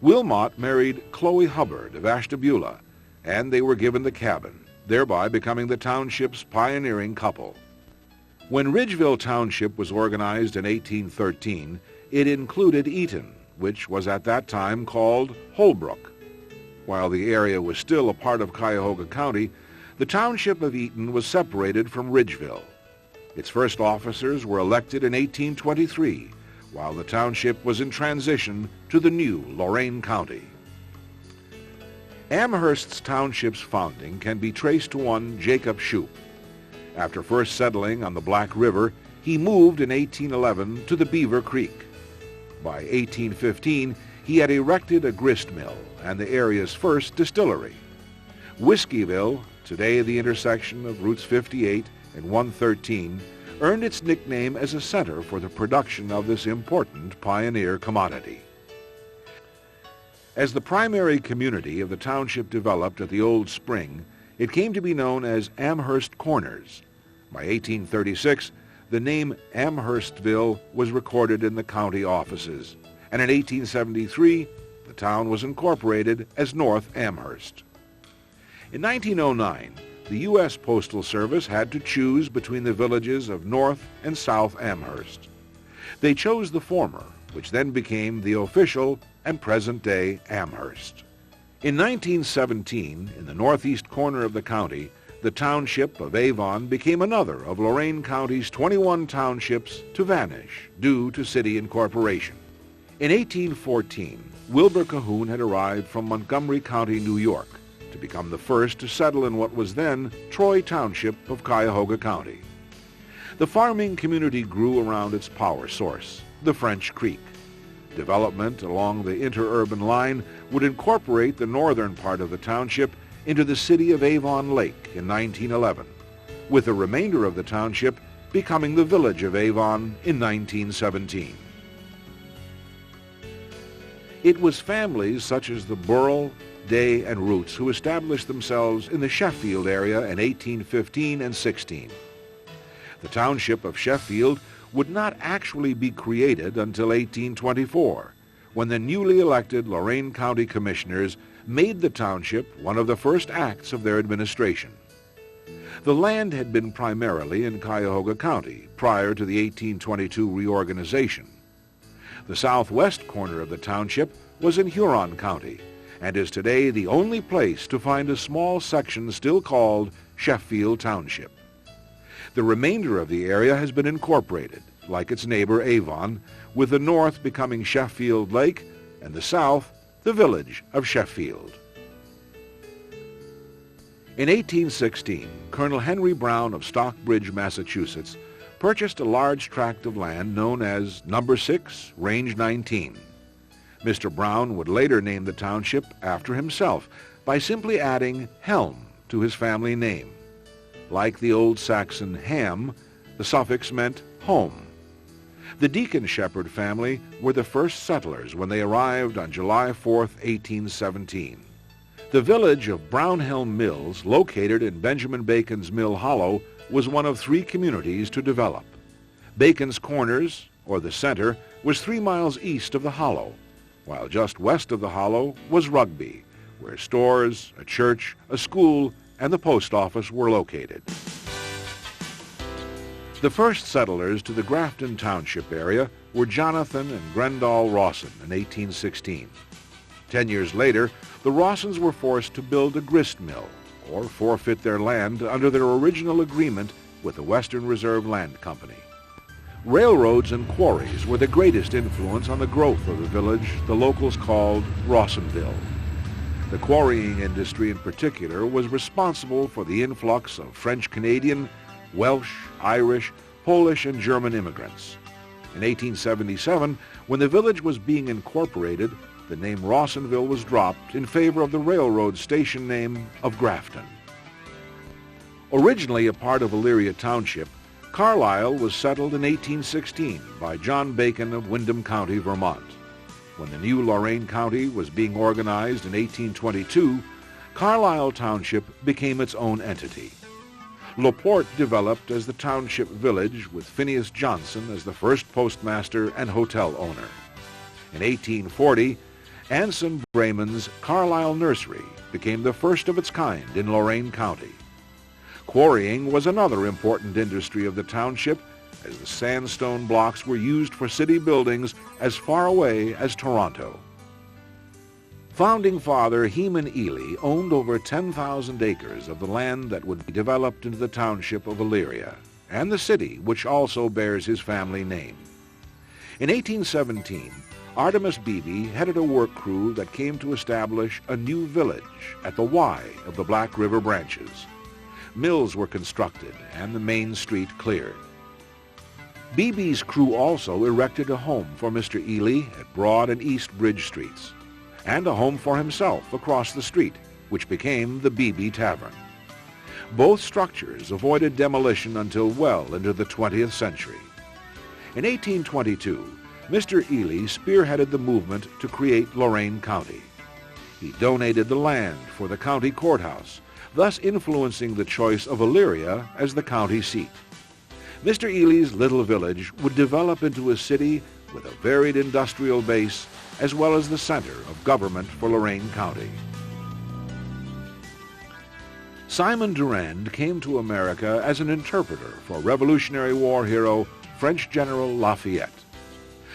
Wilmot married Chloe Hubbard of Ashtabula, and they were given the cabin, thereby becoming the township's pioneering couple. When Ridgeville Township was organized in 1813, it included Eaton, which was at that time called Holbrook. While the area was still a part of Cuyahoga County, the township of Eaton was separated from Ridgeville. Its first officers were elected in 1823, while the township was in transition to the new Lorain County. Amherst's township's founding can be traced to one Jacob Shoup. After first settling on the Black River, he moved in 1811 to the Beaver Creek. By 1815, he had erected a grist mill and the area's first distillery. Whiskeyville, today the intersection of Routes 58 and 113, earned its nickname as a center for the production of this important pioneer commodity. As the primary community of the township developed at the Old Spring, it came to be known as Amherst Corners. By 1836, the name Amherstville was recorded in the county offices, and in 1873, the town was incorporated as North Amherst. In 1909, the U.S. Postal Service had to choose between the villages of North and South Amherst. They chose the former, which then became the official and present-day Amherst. In 1917, in the northeast corner of the county, the township of Avon became another of Lorain County's 21 townships to vanish due to city incorporation. In 1814, Wilbur Cahoon had arrived from Montgomery County, New York, to become the first to settle in what was then Troy Township of Cuyahoga County. The farming community grew around its power source, the French Creek. Development along the interurban line would incorporate the northern part of the township into the city of Avon Lake in 1911, with the remainder of the township becoming the village of Avon in 1917. It was families such as the Burrell, Day, and Roots who established themselves in the Sheffield area in 1815 and 16. The township of Sheffield would not actually be created until 1824, when the newly elected Lorain County Commissioners made the township one of the first acts of their administration. The land had been primarily in Cuyahoga County prior to the 1822 reorganization. The southwest corner of the township was in Huron County and is today the only place to find a small section still called Sheffield Township. The remainder of the area has been incorporated, like its neighbor Avon, with the north becoming Sheffield Lake and the south the village of Sheffield. In 1816, Colonel Henry Brown of Stockbridge, Massachusetts, purchased a large tract of land known as Number 6, Range 19. Mr. Brown would later name the township after himself by simply adding Helm to his family name. Like the Old Saxon Ham, the suffix meant home. The Deacon Shepherd family were the first settlers when they arrived on July 4, 1817. The village of Brownhelm Mills, located in Benjamin Bacon's Mill Hollow, was one of 3 communities to develop. Bacon's Corners, or the center, was 3 miles east of the hollow, while just west of the hollow was Rugby, where stores, a church, a school, and the post office were located. The first settlers to the Grafton Township area were Jonathan and Grendall Rawson in 1816. 10 years later, the Rawsons were forced to build a grist mill, or forfeit their land under their original agreement with the Western Reserve Land Company. Railroads and quarries were the greatest influence on the growth of the village the locals called Rawsonville. The quarrying industry in particular was responsible for the influx of French-Canadian, Welsh, Irish, Polish, and German immigrants. In 1877, when the village was being incorporated, the name Rawsonville was dropped in favor of the railroad station name of Grafton. Originally a part of Elyria Township, Carlisle was settled in 1816 by John Bacon of Windham County, Vermont. When the new Lorain County was being organized in 1822, Carlisle Township became its own entity. LaPorte developed as the township village with Phineas Johnson as the first postmaster and hotel owner. In 1840, Anson Brayman's Carlisle Nursery became the first of its kind in Lorain County. Quarrying was another important industry of the township, as the sandstone blocks were used for city buildings as far away as Toronto. Founding father Heman Ely owned over 10,000 acres of the land that would be developed into the township of Elyria, and the city, which also bears his family name. In 1817, Artemus Beebe headed a work crew that came to establish a new village at the Y of the Black River branches. Mills were constructed and the main street cleared. Beebe's crew also erected a home for Mr. Ely at Broad and East Bridge Streets, and a home for himself across the street, which became the Beebe Tavern. Both structures avoided demolition until well into the 20th century. In 1822, Mr. Ely spearheaded the movement to create Lorain County. He donated the land for the county courthouse, thus influencing the choice of Elyria as the county seat. Mr. Ely's little village would develop into a city with a varied industrial base as well as the center of government for Lorain County. Simon Durand came to America as an interpreter for Revolutionary War hero French General Lafayette.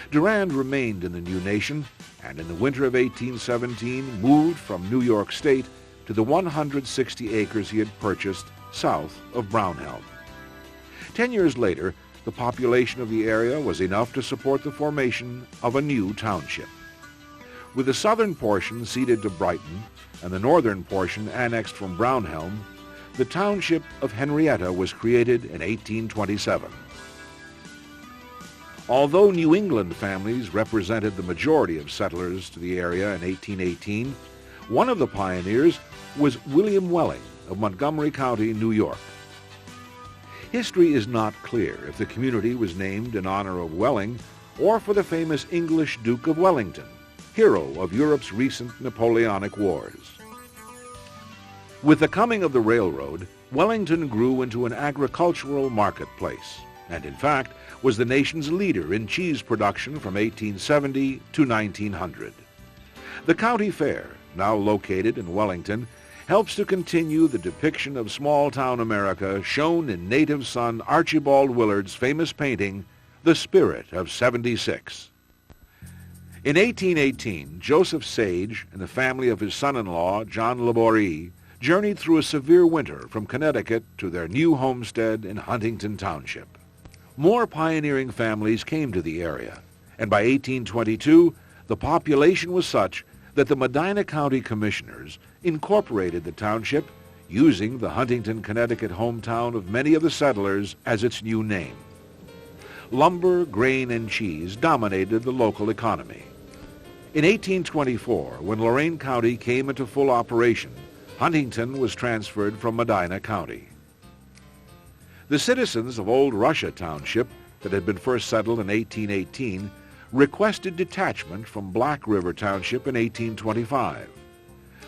Durand remained in the new nation and in the winter of 1817 moved from New York State to the 160 acres he had purchased south of Brownhelm. 10 years later, the population of the area was enough to support the formation of a new township. With the southern portion ceded to Brighton and the northern portion annexed from Brownhelm, the township of Henrietta was created in 1827. Although New England families represented the majority of settlers to the area in 1818, one of the pioneers was William Welling of Montgomery County, New York. History is not clear if the community was named in honor of Welling or for the famous English Duke of Wellington, hero of Europe's recent Napoleonic Wars. With the coming of the railroad, Wellington grew into an agricultural marketplace, and in fact was the nation's leader in cheese production from 1870 to 1900. The county fair, now located in Wellington, helps to continue the depiction of small-town America shown in native son Archibald Willard's famous painting, The Spirit of '76. In 1818, Joseph Sage and the family of his son-in-law, John Laborie, journeyed through a severe winter from Connecticut to their new homestead in Huntington Township. More pioneering families came to the area, and by 1822, the population was such that the Medina County Commissioners incorporated the township using the Huntington, Connecticut hometown of many of the settlers as its new name. Lumber, grain, and cheese dominated the local economy. In 1824, when Lorain County came into full operation, Huntington was transferred from Medina County. The citizens of Old Russia Township, that had been first settled in 1818, requested detachment from Black River Township in 1825.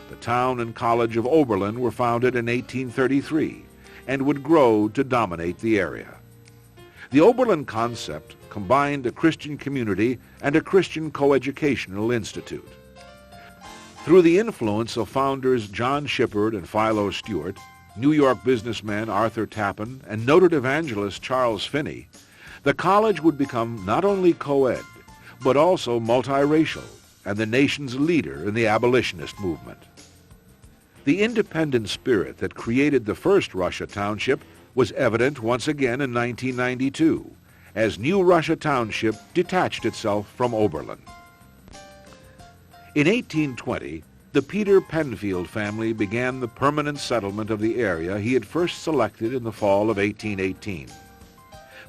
The town and college of Oberlin were founded in 1833 and would grow to dominate the area. The Oberlin concept combined a Christian community and a Christian coeducational institute. Through the influence of founders John Shippard and Philo Stewart, New York businessman Arthur Tappan, and noted evangelist Charles Finney, the college would become not only co-ed, but also multiracial, and the nation's leader in the abolitionist movement. The independent spirit that created the first Russia Township was evident once again in 1992, as New Russia Township detached itself from Oberlin. In 1820, the Peter Penfield family began the permanent settlement of the area he had first selected in the fall of 1818.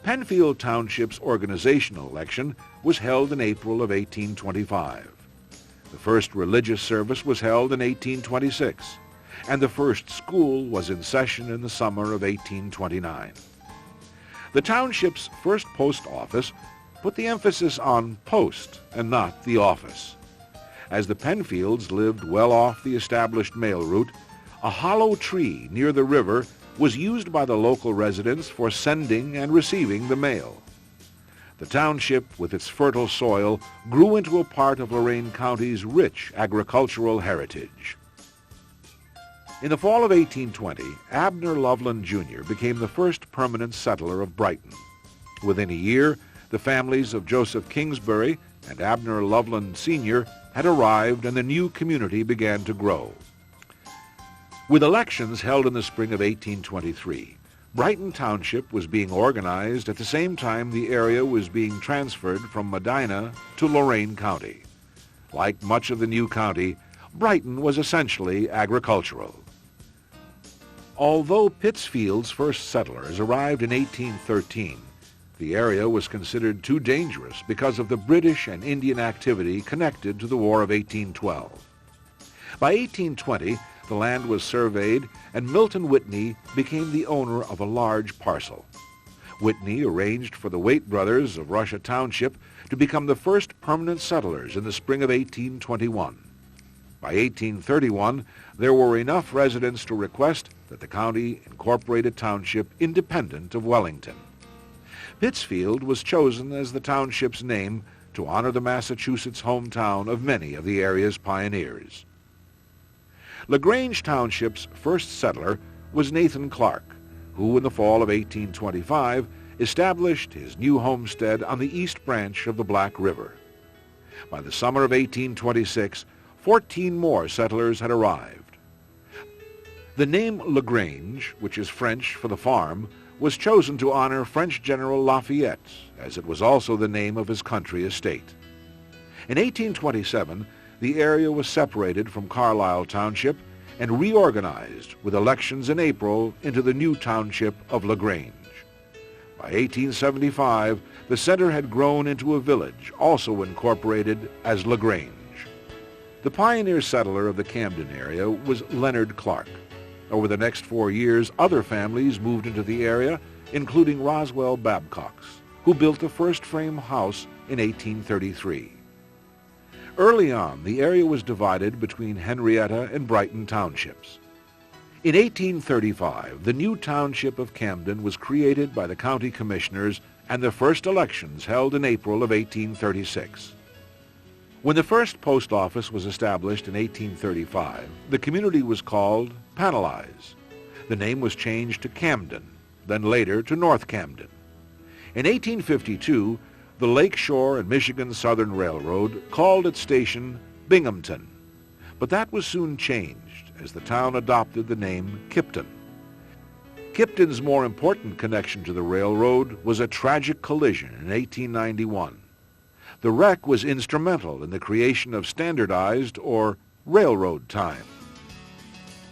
Penfield Township's organizational election was held in April of 1825. The first religious service was held in 1826, and the first school was in session in the summer of 1829. The township's first post office put the emphasis on post and not the office. As the Penfields lived well off the established mail route, a hollow tree near the river was used by the local residents for sending and receiving the mail. The township, with its fertile soil, grew into a part of Lorain County's rich agricultural heritage. In the fall of 1820, Abner Loveland, Jr. became the first permanent settler of Brighton. Within a year, the families of Joseph Kingsbury and Abner Loveland, Sr. had arrived, and the new community began to grow. With elections held in the spring of 1823, Brighton Township was being organized at the same time the area was being transferred from Medina to Lorain County. Like much of the new county, Brighton was essentially agricultural. Although Pittsfield's first settlers arrived in 1813, the area was considered too dangerous because of the British and Indian activity connected to the War of 1812. By 1820, the land was surveyed, and Milton Whitney became the owner of a large parcel. Whitney arranged for the Waite brothers of Russia Township to become the first permanent settlers in the spring of 1821. By 1831, there were enough residents to request that the county incorporate a township independent of Wellington. Pittsfield was chosen as the township's name to honor the Massachusetts hometown of many of the area's pioneers. LaGrange Township's first settler was Nathan Clark, who in the fall of 1825 established his new homestead on the east branch of the Black River. By the summer of 1826, 14 more settlers had arrived. The name LaGrange, which is French for the farm, was chosen to honor French General Lafayette, as it was also the name of his country estate. In 1827, the area was separated from Carlisle Township and reorganized with elections in April into the new township of LaGrange. By 1875, the center had grown into a village, also incorporated as LaGrange. The pioneer settler of the Camden area was Leonard Clark. Over the next 4 years, other families moved into the area, including Roswell Babcocks, who built the first frame house in 1833. Early on, the area was divided between Henrietta and Brighton townships. In 1835, the new township of Camden was created by the county commissioners and the first elections held in April of 1836. When the first post office was established in 1835, the community was called Panelise. The name was changed to Camden, then later to North Camden. In 1852, the Lake Shore and Michigan Southern Railroad called its station Binghamton, but that was soon changed as the town adopted the name Kipton. Kipton's more important connection to the railroad was a tragic collision in 1891. The wreck was instrumental in the creation of standardized or railroad time.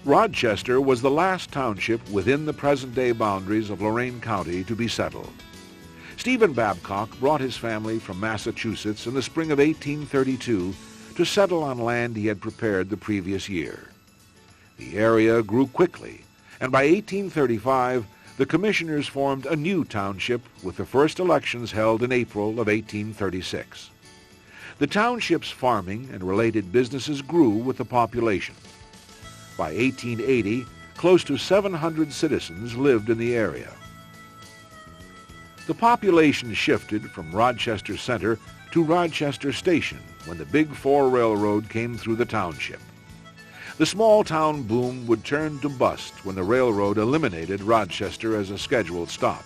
Rochester was the last township within the present-day boundaries of Lorain County to be settled. Stephen Babcock brought his family from Massachusetts in the spring of 1832 to settle on land he had prepared the previous year. The area grew quickly, and by 1835, the commissioners formed a new township with the first elections held in April of 1836. The township's farming and related businesses grew with the population. By 1880, close to 700 citizens lived in the area. The population shifted from Rochester Center to Rochester Station when the Big Four Railroad came through the township. The small-town boom would turn to bust when the railroad eliminated Rochester as a scheduled stop.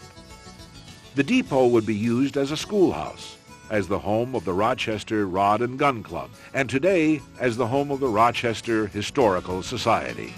The depot would be used as a schoolhouse, as the home of the Rochester Rod and Gun Club, and today as the home of the Rochester Historical Society.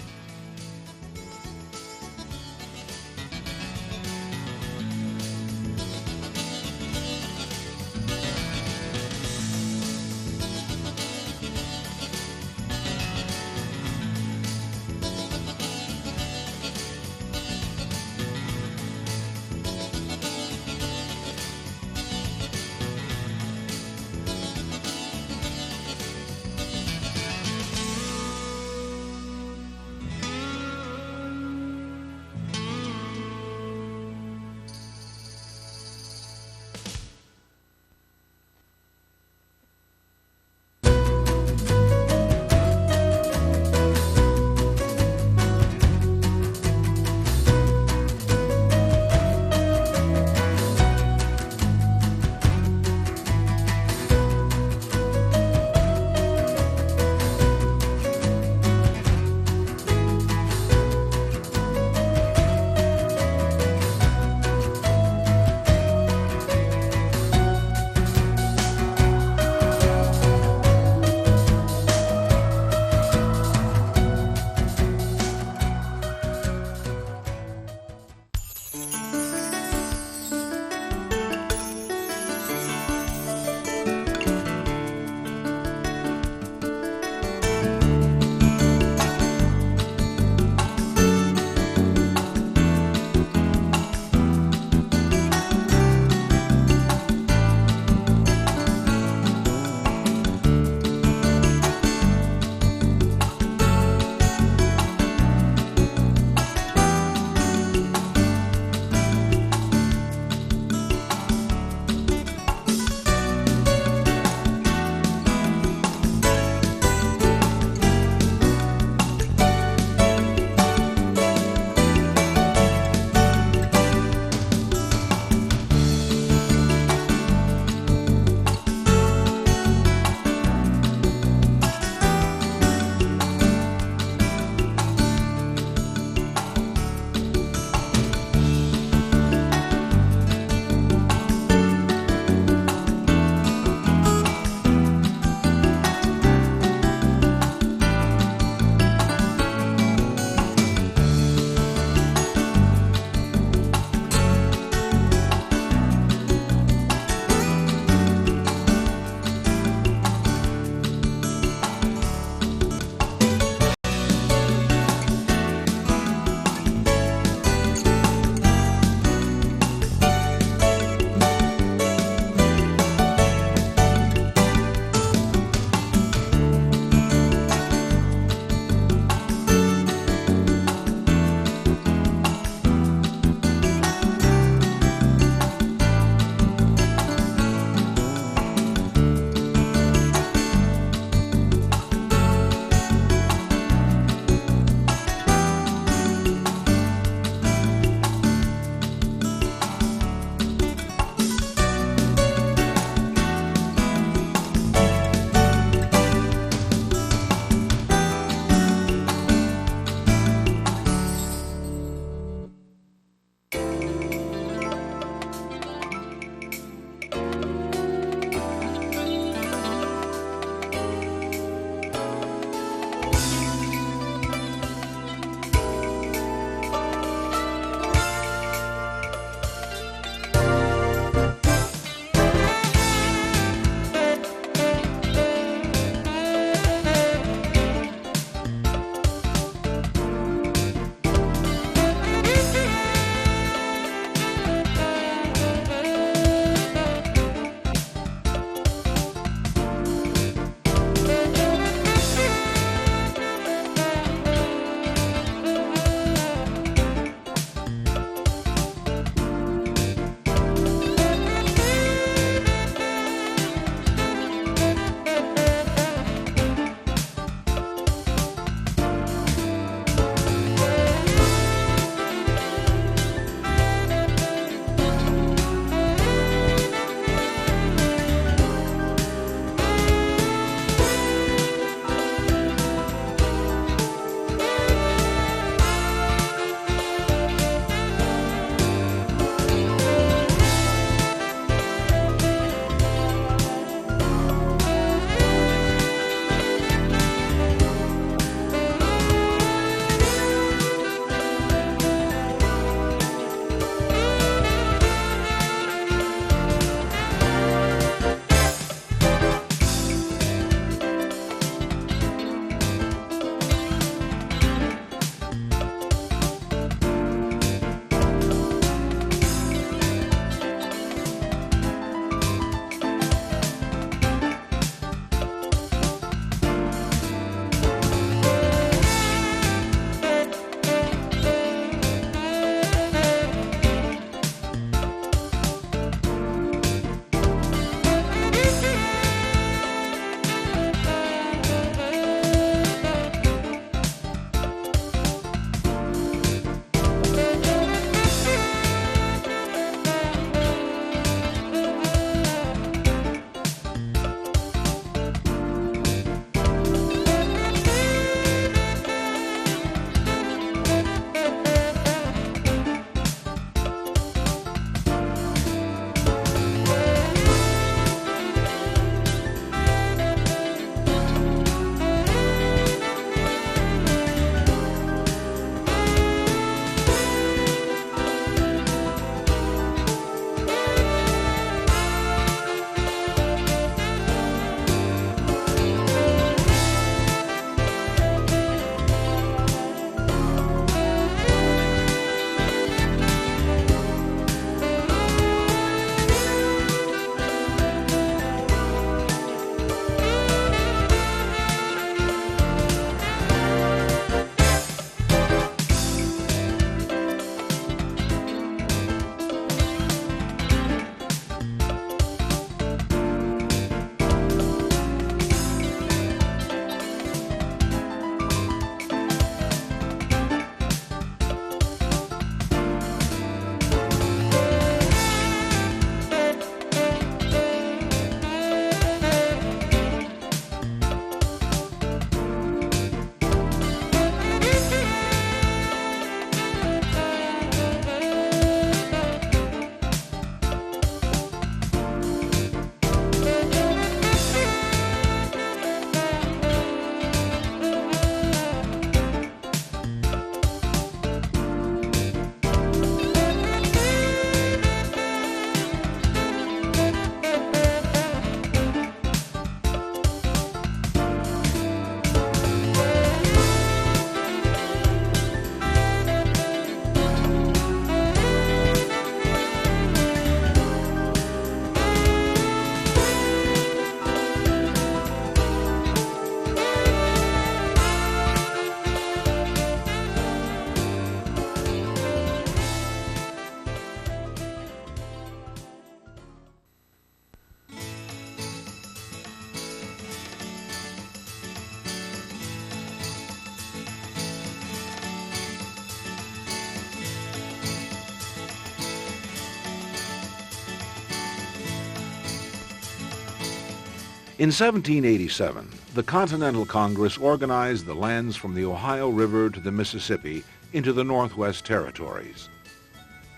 In 1787, the Continental Congress organized the lands from the Ohio River to the Mississippi into the Northwest Territories.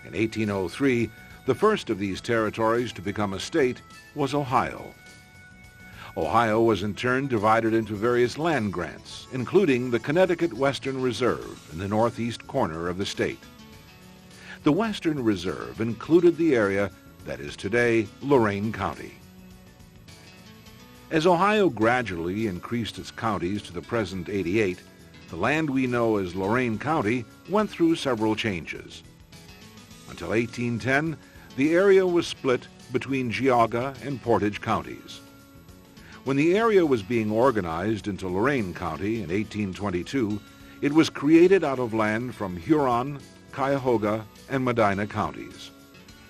In 1803, the first of these territories to become a state was Ohio. Ohio was in turn divided into various land grants, including the Connecticut Western Reserve in the northeast corner of the state. The Western Reserve included the area that is today Lorain County. As Ohio gradually increased its counties to the present 88, the land we know as Lorain County went through several changes. Until 1810, the area was split between Geauga and Portage counties. When the area was being organized into Lorain County in 1822, it was created out of land from Huron, Cuyahoga, and Medina counties.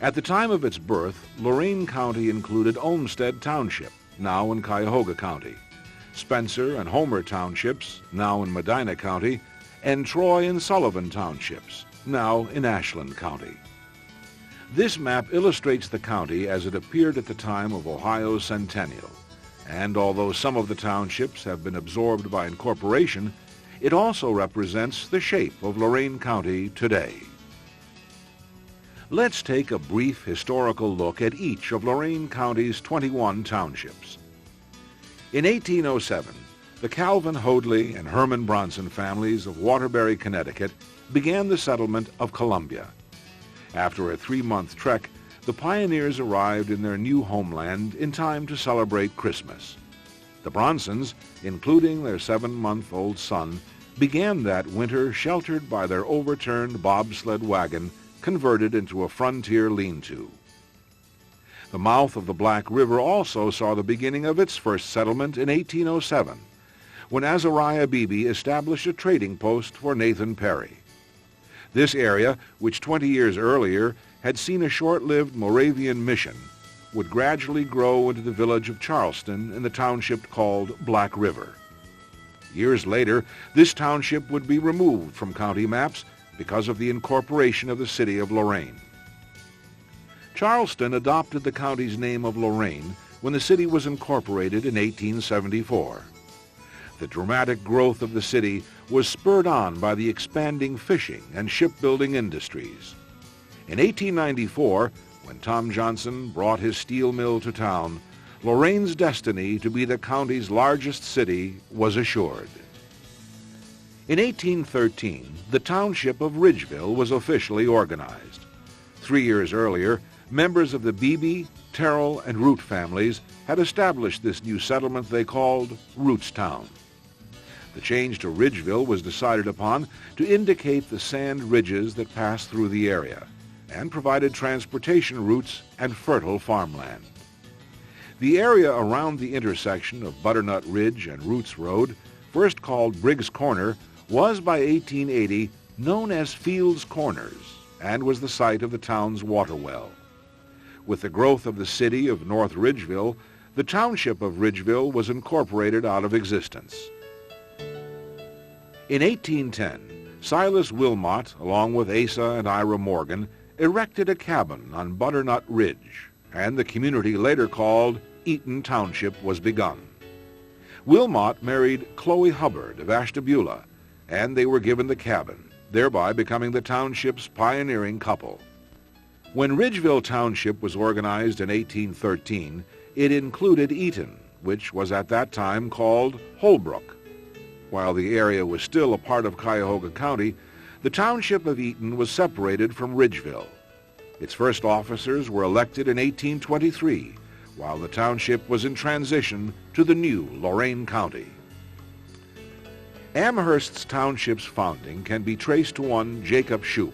At the time of its birth, Lorain County included Olmsted Township, now in Cuyahoga County, Spencer and Homer Townships, now in Medina County, and Troy and Sullivan Townships, now in Ashland County. This map illustrates the county as it appeared at the time of Ohio's centennial, and although some of the townships have been absorbed by incorporation, it also represents the shape of Lorain County today. Let's take a brief historical look at each of Lorain County's 21 townships. In 1807, the Calvin Hoadley and Herman Bronson families of Waterbury, Connecticut, began the settlement of Columbia. After a 3-month trek, the pioneers arrived in their new homeland in time to celebrate Christmas. The Bronsons, including their 7-month-old son, began that winter sheltered by their overturned bobsled wagon converted into a frontier lean-to. The mouth of the Black River also saw the beginning of its first settlement in 1807, when Azariah Beebe established a trading post for Nathan Perry. This area, which 20 years earlier had seen a short-lived Moravian mission, would gradually grow into the village of Charleston in the township called Black River. Years later, this township would be removed from county maps because of the incorporation of the city of Lorain. Charleston adopted the county's name of Lorain when the city was incorporated in 1874. The dramatic growth of the city was spurred on by the expanding fishing and shipbuilding industries. In 1894, when Tom Johnson brought his steel mill to town, Lorain's destiny to be the county's largest city was assured. In 1813, the township of Ridgeville was officially organized. 3 years earlier, members of the Beebe, Terrell, and Root families had established this new settlement they called Rootstown. The change to Ridgeville was decided upon to indicate the sand ridges that passed through the area and provided transportation routes and fertile farmland. The area around the intersection of Butternut Ridge and Roots Road, first called Briggs Corner, was by 1880 known as Fields Corners and was the site of the town's water well. With the growth of the city of North Ridgeville, the township of Ridgeville was incorporated out of existence. In 1810, Silas Wilmot, along with Asa and Ira Morgan, erected a cabin on Butternut Ridge, and the community later called Eaton Township was begun. Wilmot married Chloe Hubbard of Ashtabula, and they were given the cabin, thereby becoming the township's pioneering couple. When Ridgeville Township was organized in 1813, it included Eaton, which was at that time called Holbrook. While the area was still a part of Cuyahoga County, the township of Eaton was separated from Ridgeville. Its first officers were elected in 1823, while the township was in transition to the new Lorain County. Amherst's township's founding can be traced to one Jacob Shoup.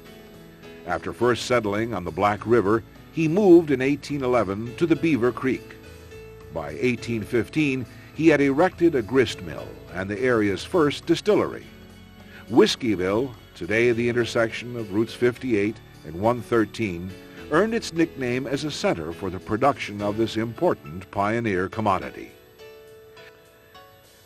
After first settling on the Black River, he moved in 1811 to the Beaver Creek. By 1815, he had erected a grist mill and the area's first distillery. Whiskeyville, today the intersection of Routes 58 and 113, earned its nickname as a center for the production of this important pioneer commodity.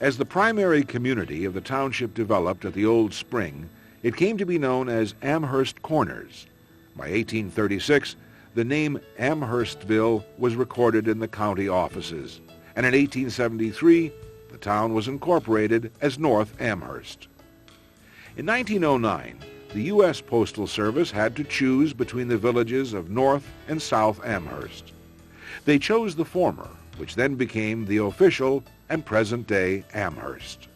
As the primary community of the township developed at the Old Spring, it came to be known as Amherst Corners. By 1836, the name Amherstville was recorded in the county offices, and in 1873, the town was incorporated as North Amherst. In 1909, the U.S. Postal Service had to choose between the villages of North and South Amherst. They chose the former, which then became the official and present-day Amherst.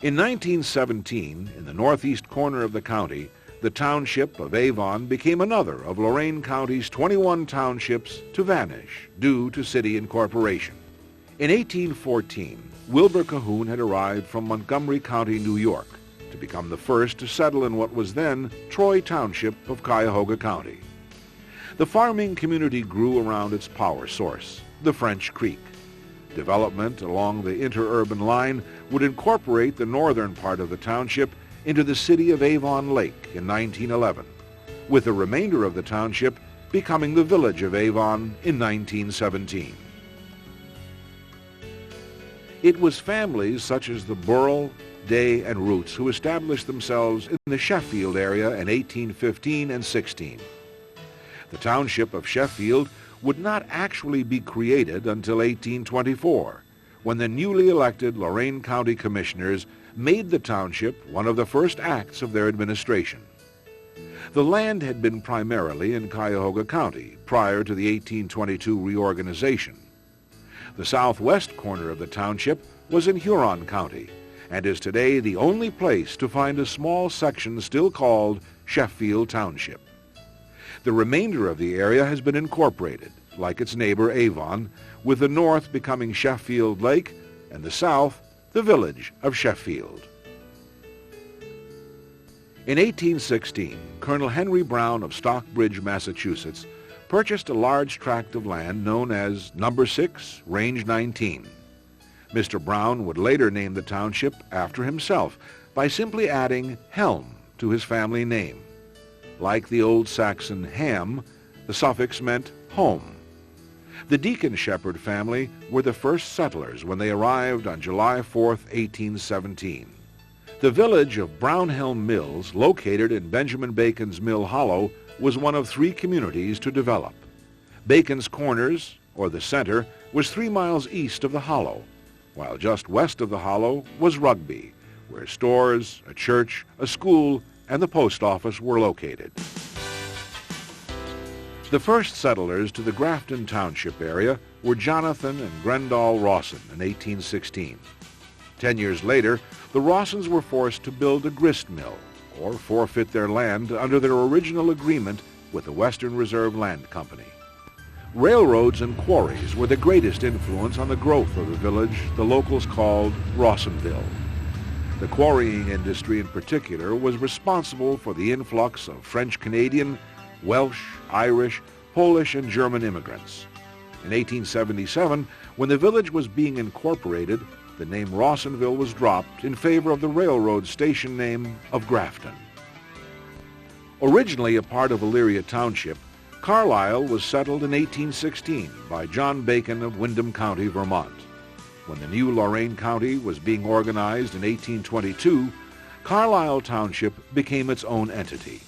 In 1917, in the northeast corner of the county, the township of Avon became another of Lorain County's 21 townships to vanish due to city incorporation. In 1814, Wilbur Cahoon had arrived from Montgomery County, New York, to become the first to settle in what was then Troy Township of Cuyahoga County. The farming community grew around its power source, the French Creek. Development along the interurban line would incorporate the northern part of the township into the city of Avon Lake in 1911, with the remainder of the township becoming the village of Avon in 1917. It was families such as the Burrell, Day, and Roots who established themselves in the Sheffield area in 1815 and 16. The township of Sheffield would not actually be created until 1824, when the newly elected Lorain County Commissioners made the township one of the first acts of their administration. The land had been primarily in Cuyahoga County prior to the 1822 reorganization. The southwest corner of the township was in Huron County and is today the only place to find a small section still called Sheffield Township. The remainder of the area has been incorporated, like its neighbor Avon, with the north becoming Sheffield Lake and the south the village of Sheffield. In 1816, Colonel Henry Brown of Stockbridge, Massachusetts, purchased a large tract of land known as Number 6, Range 19. Mr. Brown would later name the township after himself by simply adding Helm to his family name. Like the Old Saxon Ham, the suffix meant home. The Deacon Shepherd family were the first settlers when they arrived on July 4, 1817. The village of Brownhelm Mills, located in Benjamin Bacon's Mill Hollow, was one of 3 communities to develop. Bacon's Corners, or the center, was 3 miles east of the hollow, while just west of the hollow was Rugby, where stores, a church, a school, and the post office were located. The first settlers to the Grafton Township area were Jonathan and Grendall Rawson in 1816. 10 years later, the Rawsons were forced to build a grist mill, or forfeit their land under their original agreement with the Western Reserve Land Company. Railroads and quarries were the greatest influence on the growth of the village the locals called Rawsonville. The quarrying industry in particular was responsible for the influx of French-Canadian, Welsh, Irish, Polish, and German immigrants. In 1877, when the village was being incorporated, the name Rawsonville was dropped in favor of the railroad station name of Grafton. Originally a part of Elyria Township, Carlisle was settled in 1816 by John Bacon of Windham County, Vermont. When the new Lorain County was being organized in 1822, Carlisle Township became its own entity.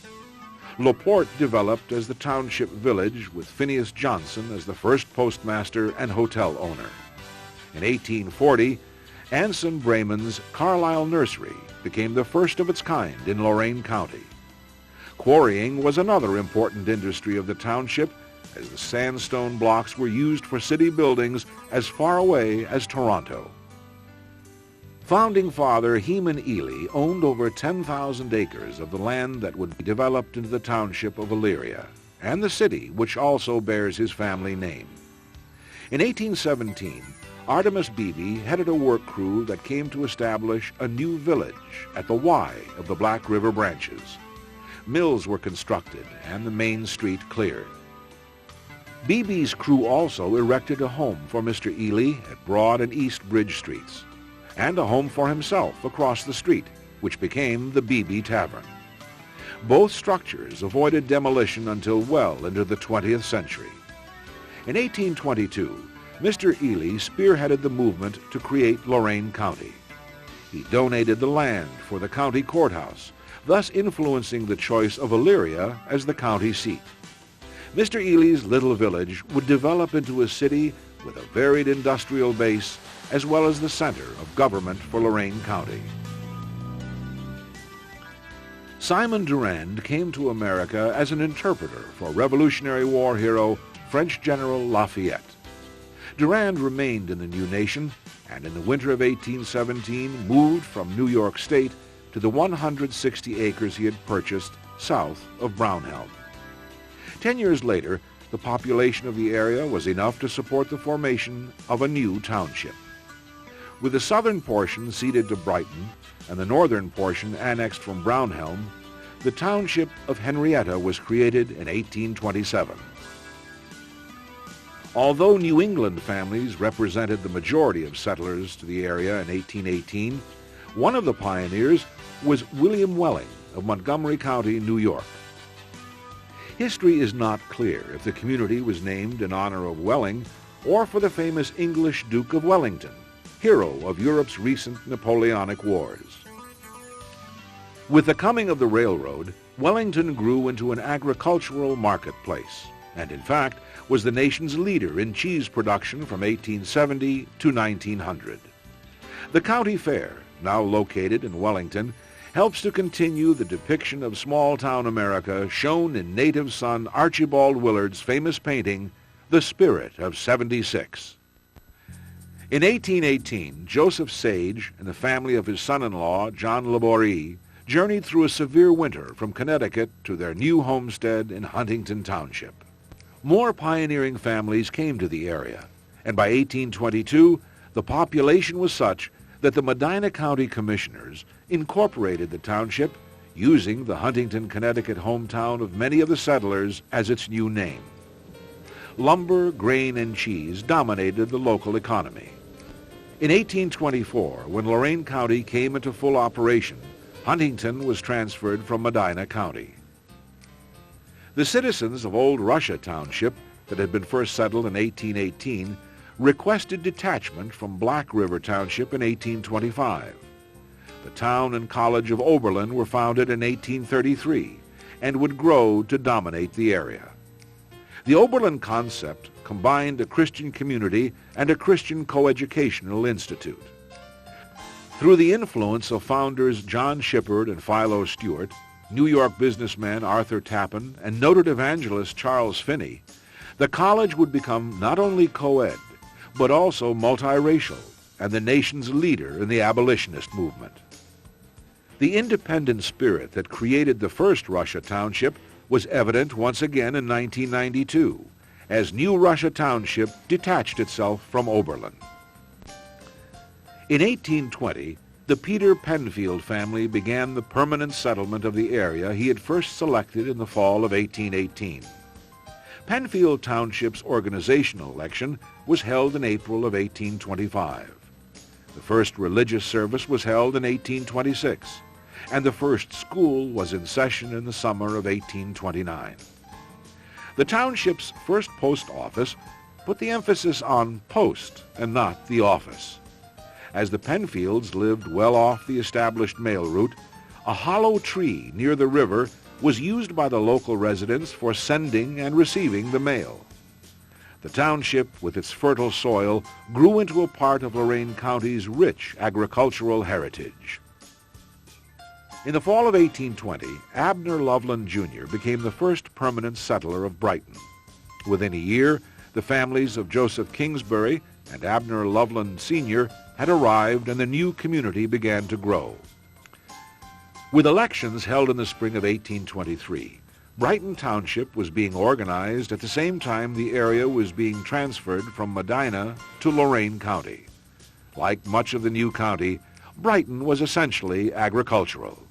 LaPorte developed as the township village with Phineas Johnson as the first postmaster and hotel owner. In 1840, Anson Brayman's Carlisle Nursery became the first of its kind in Lorain County. Quarrying was another important industry of the township, as the sandstone blocks were used for city buildings as far away as Toronto. Founding father Heman Ely owned over 10,000 acres of the land that would be developed into the township of Elyria, and the city, which also bears his family name. In 1817, Artemus Beebe headed a work crew that came to establish a new village at the Y of the Black River branches. Mills were constructed and the main street cleared. Beebe's crew also erected a home for Mr. Ely at Broad and East Bridge Streets, and a home for himself across the street, which became the Beebe Tavern. Both structures avoided demolition until well into the 20th century. In 1822, Mr. Ely spearheaded the movement to create Lorain County. He donated the land for the county courthouse, thus influencing the choice of Elyria as the county seat. Mr. Ely's little village would develop into a city with a varied industrial base as well as the center of government for Lorain County. Simon Durand came to America as an interpreter for Revolutionary War hero French General Lafayette. Durand remained in the new nation and in the winter of 1817 moved from New York State to the 160 acres he had purchased south of Brownhelm. 10 years later, the population of the area was enough to support the formation of a new township. With the southern portion ceded to Brighton and the northern portion annexed from Brownhelm, the township of Henrietta was created in 1827. Although New England families represented the majority of settlers to the area in 1818, one of the pioneers was William Welling of Montgomery County, New York. History is not clear if the community was named in honor of Welling or for the famous English Duke of Wellington, hero of Europe's recent Napoleonic Wars. With the coming of the railroad, Wellington grew into an agricultural marketplace, and in fact was the nation's leader in cheese production from 1870 to 1900. The county fair, now located in Wellington, helps to continue the depiction of small-town America shown in native son Archibald Willard's famous painting, The Spirit of '76. In 1818, Joseph Sage and the family of his son-in-law, John Laborie, journeyed through a severe winter from Connecticut to their new homestead in Huntington Township. More pioneering families came to the area, and by 1822, the population was such that the Medina County Commissioners incorporated the township using the Huntington, Connecticut hometown of many of the settlers as its new name. Lumber, grain, and cheese dominated the local economy. In 1824, when Lorain County came into full operation, Huntington was transferred from Medina County. The citizens of Old Russia Township, that had been first settled in 1818, requested detachment from Black River Township in 1825. The town and college of Oberlin were founded in 1833 and would grow to dominate the area. The Oberlin concept combined a Christian community and a Christian coeducational institute. Through the influence of founders John Shippard and Philo Stewart, New York businessman Arthur Tappan, and noted evangelist Charles Finney, the college would become not only co-ed, but also multiracial and the nation's leader in the abolitionist movement. The independent spirit that created the first Russia Township was evident once again in 1992, as New Russia Township detached itself from Oberlin. In 1820, the Peter Penfield family began the permanent settlement of the area he had first selected in the fall of 1818. Penfield Township's organizational election was held in April of 1825. The first religious service was held in 1826, and the first school was in session in the summer of 1829. The township's first post office put the emphasis on post and not the office. As the Penfields lived well off the established mail route, a hollow tree near the river was used by the local residents for sending and receiving the mail. The township, with its fertile soil, grew into a part of Lorain County's rich agricultural heritage. In the fall of 1820, Abner Loveland, Jr. became the first permanent settler of Brighton. Within a year, the families of Joseph Kingsbury and Abner Loveland, Sr. had arrived, and the new community began to grow. With elections held in the spring of 1823, Brighton Township was being organized at the same time the area was being transferred from Medina to Lorain County. Like much of the new county, Brighton was essentially agricultural.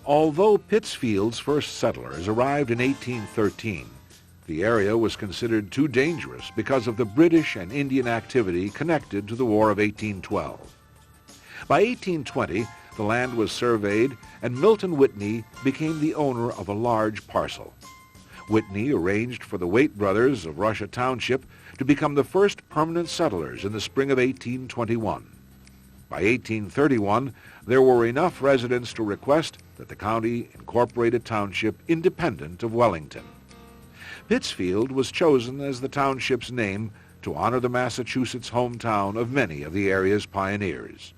Although Pittsfield's first settlers arrived in 1813, the area was considered too dangerous because of the British and Indian activity connected to the War of 1812. By 1820, the land was surveyed, and Milton Whitney became the owner of a large parcel. Whitney arranged for the Waite brothers of Russia Township to become the first permanent settlers in the spring of 1821. By 1831, there were enough residents to request that the county incorporate a township independent of Wellington. Pittsfield was chosen as the township's name to honor the Massachusetts hometown of many of the area's pioneers.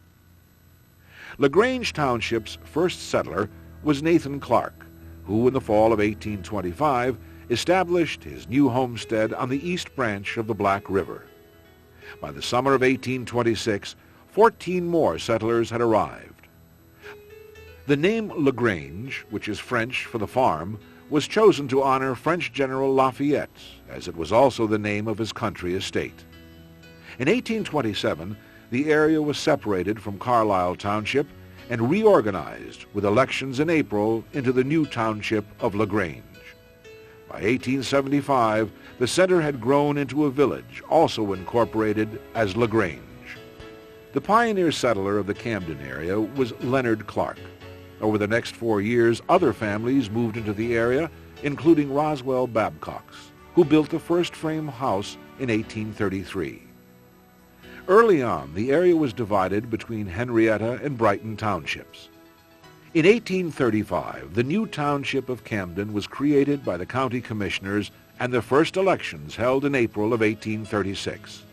LaGrange Township's first settler was Nathan Clark, who in the fall of 1825 established his new homestead on the east branch of the Black River. By the summer of 1826, 14 more settlers had arrived. The name LaGrange, which is French for the farm, was chosen to honor French General Lafayette, as it was also the name of his country estate. In 1827, the area was separated from Carlisle Township and reorganized with elections in April into the new township of LaGrange. By 1875, the center had grown into a village, also incorporated as LaGrange. The pioneer settler of the Camden area was Leonard Clark. Over the next 4 years, other families moved into the area, including Roswell Babcocks, who built the first frame house in 1833. Early on, the area was divided between Henrietta and Brighton townships. In 1835, the new township of Camden was created by the county commissioners and the first elections held in April of 1836.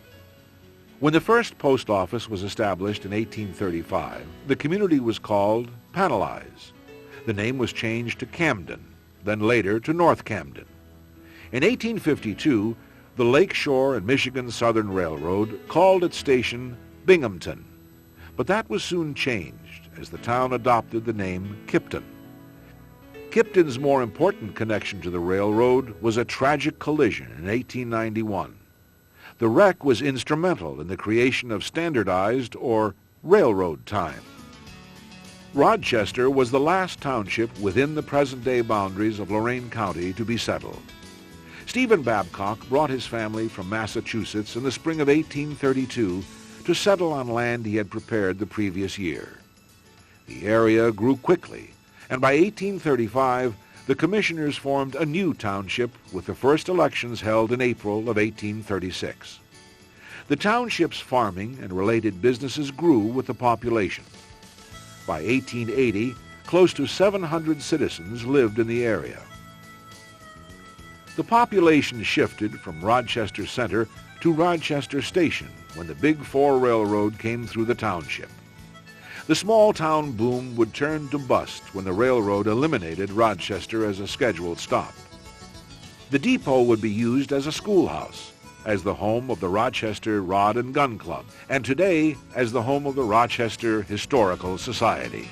When the first post office was established in 1835, the community was called Panelise. The name was changed to Camden, then later to North Camden. In 1852, the Lake Shore and Michigan Southern Railroad called its station Binghamton, but that was soon changed as the town adopted the name Kipton. Kipton's more important connection to the railroad was a tragic collision in 1891. The wreck was instrumental in the creation of standardized or railroad time. Rochester was the last township within the present-day boundaries of Lorain County to be settled. Stephen Babcock brought his family from Massachusetts in the spring of 1832 to settle on land he had prepared the previous year. The area grew quickly, and by 1835, the commissioners formed a new township with the first elections held in April of 1836. The township's farming and related businesses grew with the population. By 1880, close to 700 citizens lived in the area. The population shifted from Rochester Center to Rochester Station when the Big Four Railroad came through the township. The small-town boom would turn to bust when the railroad eliminated Rochester as a scheduled stop. The depot would be used as a schoolhouse, as the home of the Rochester Rod and Gun Club, and today as the home of the Rochester Historical Society.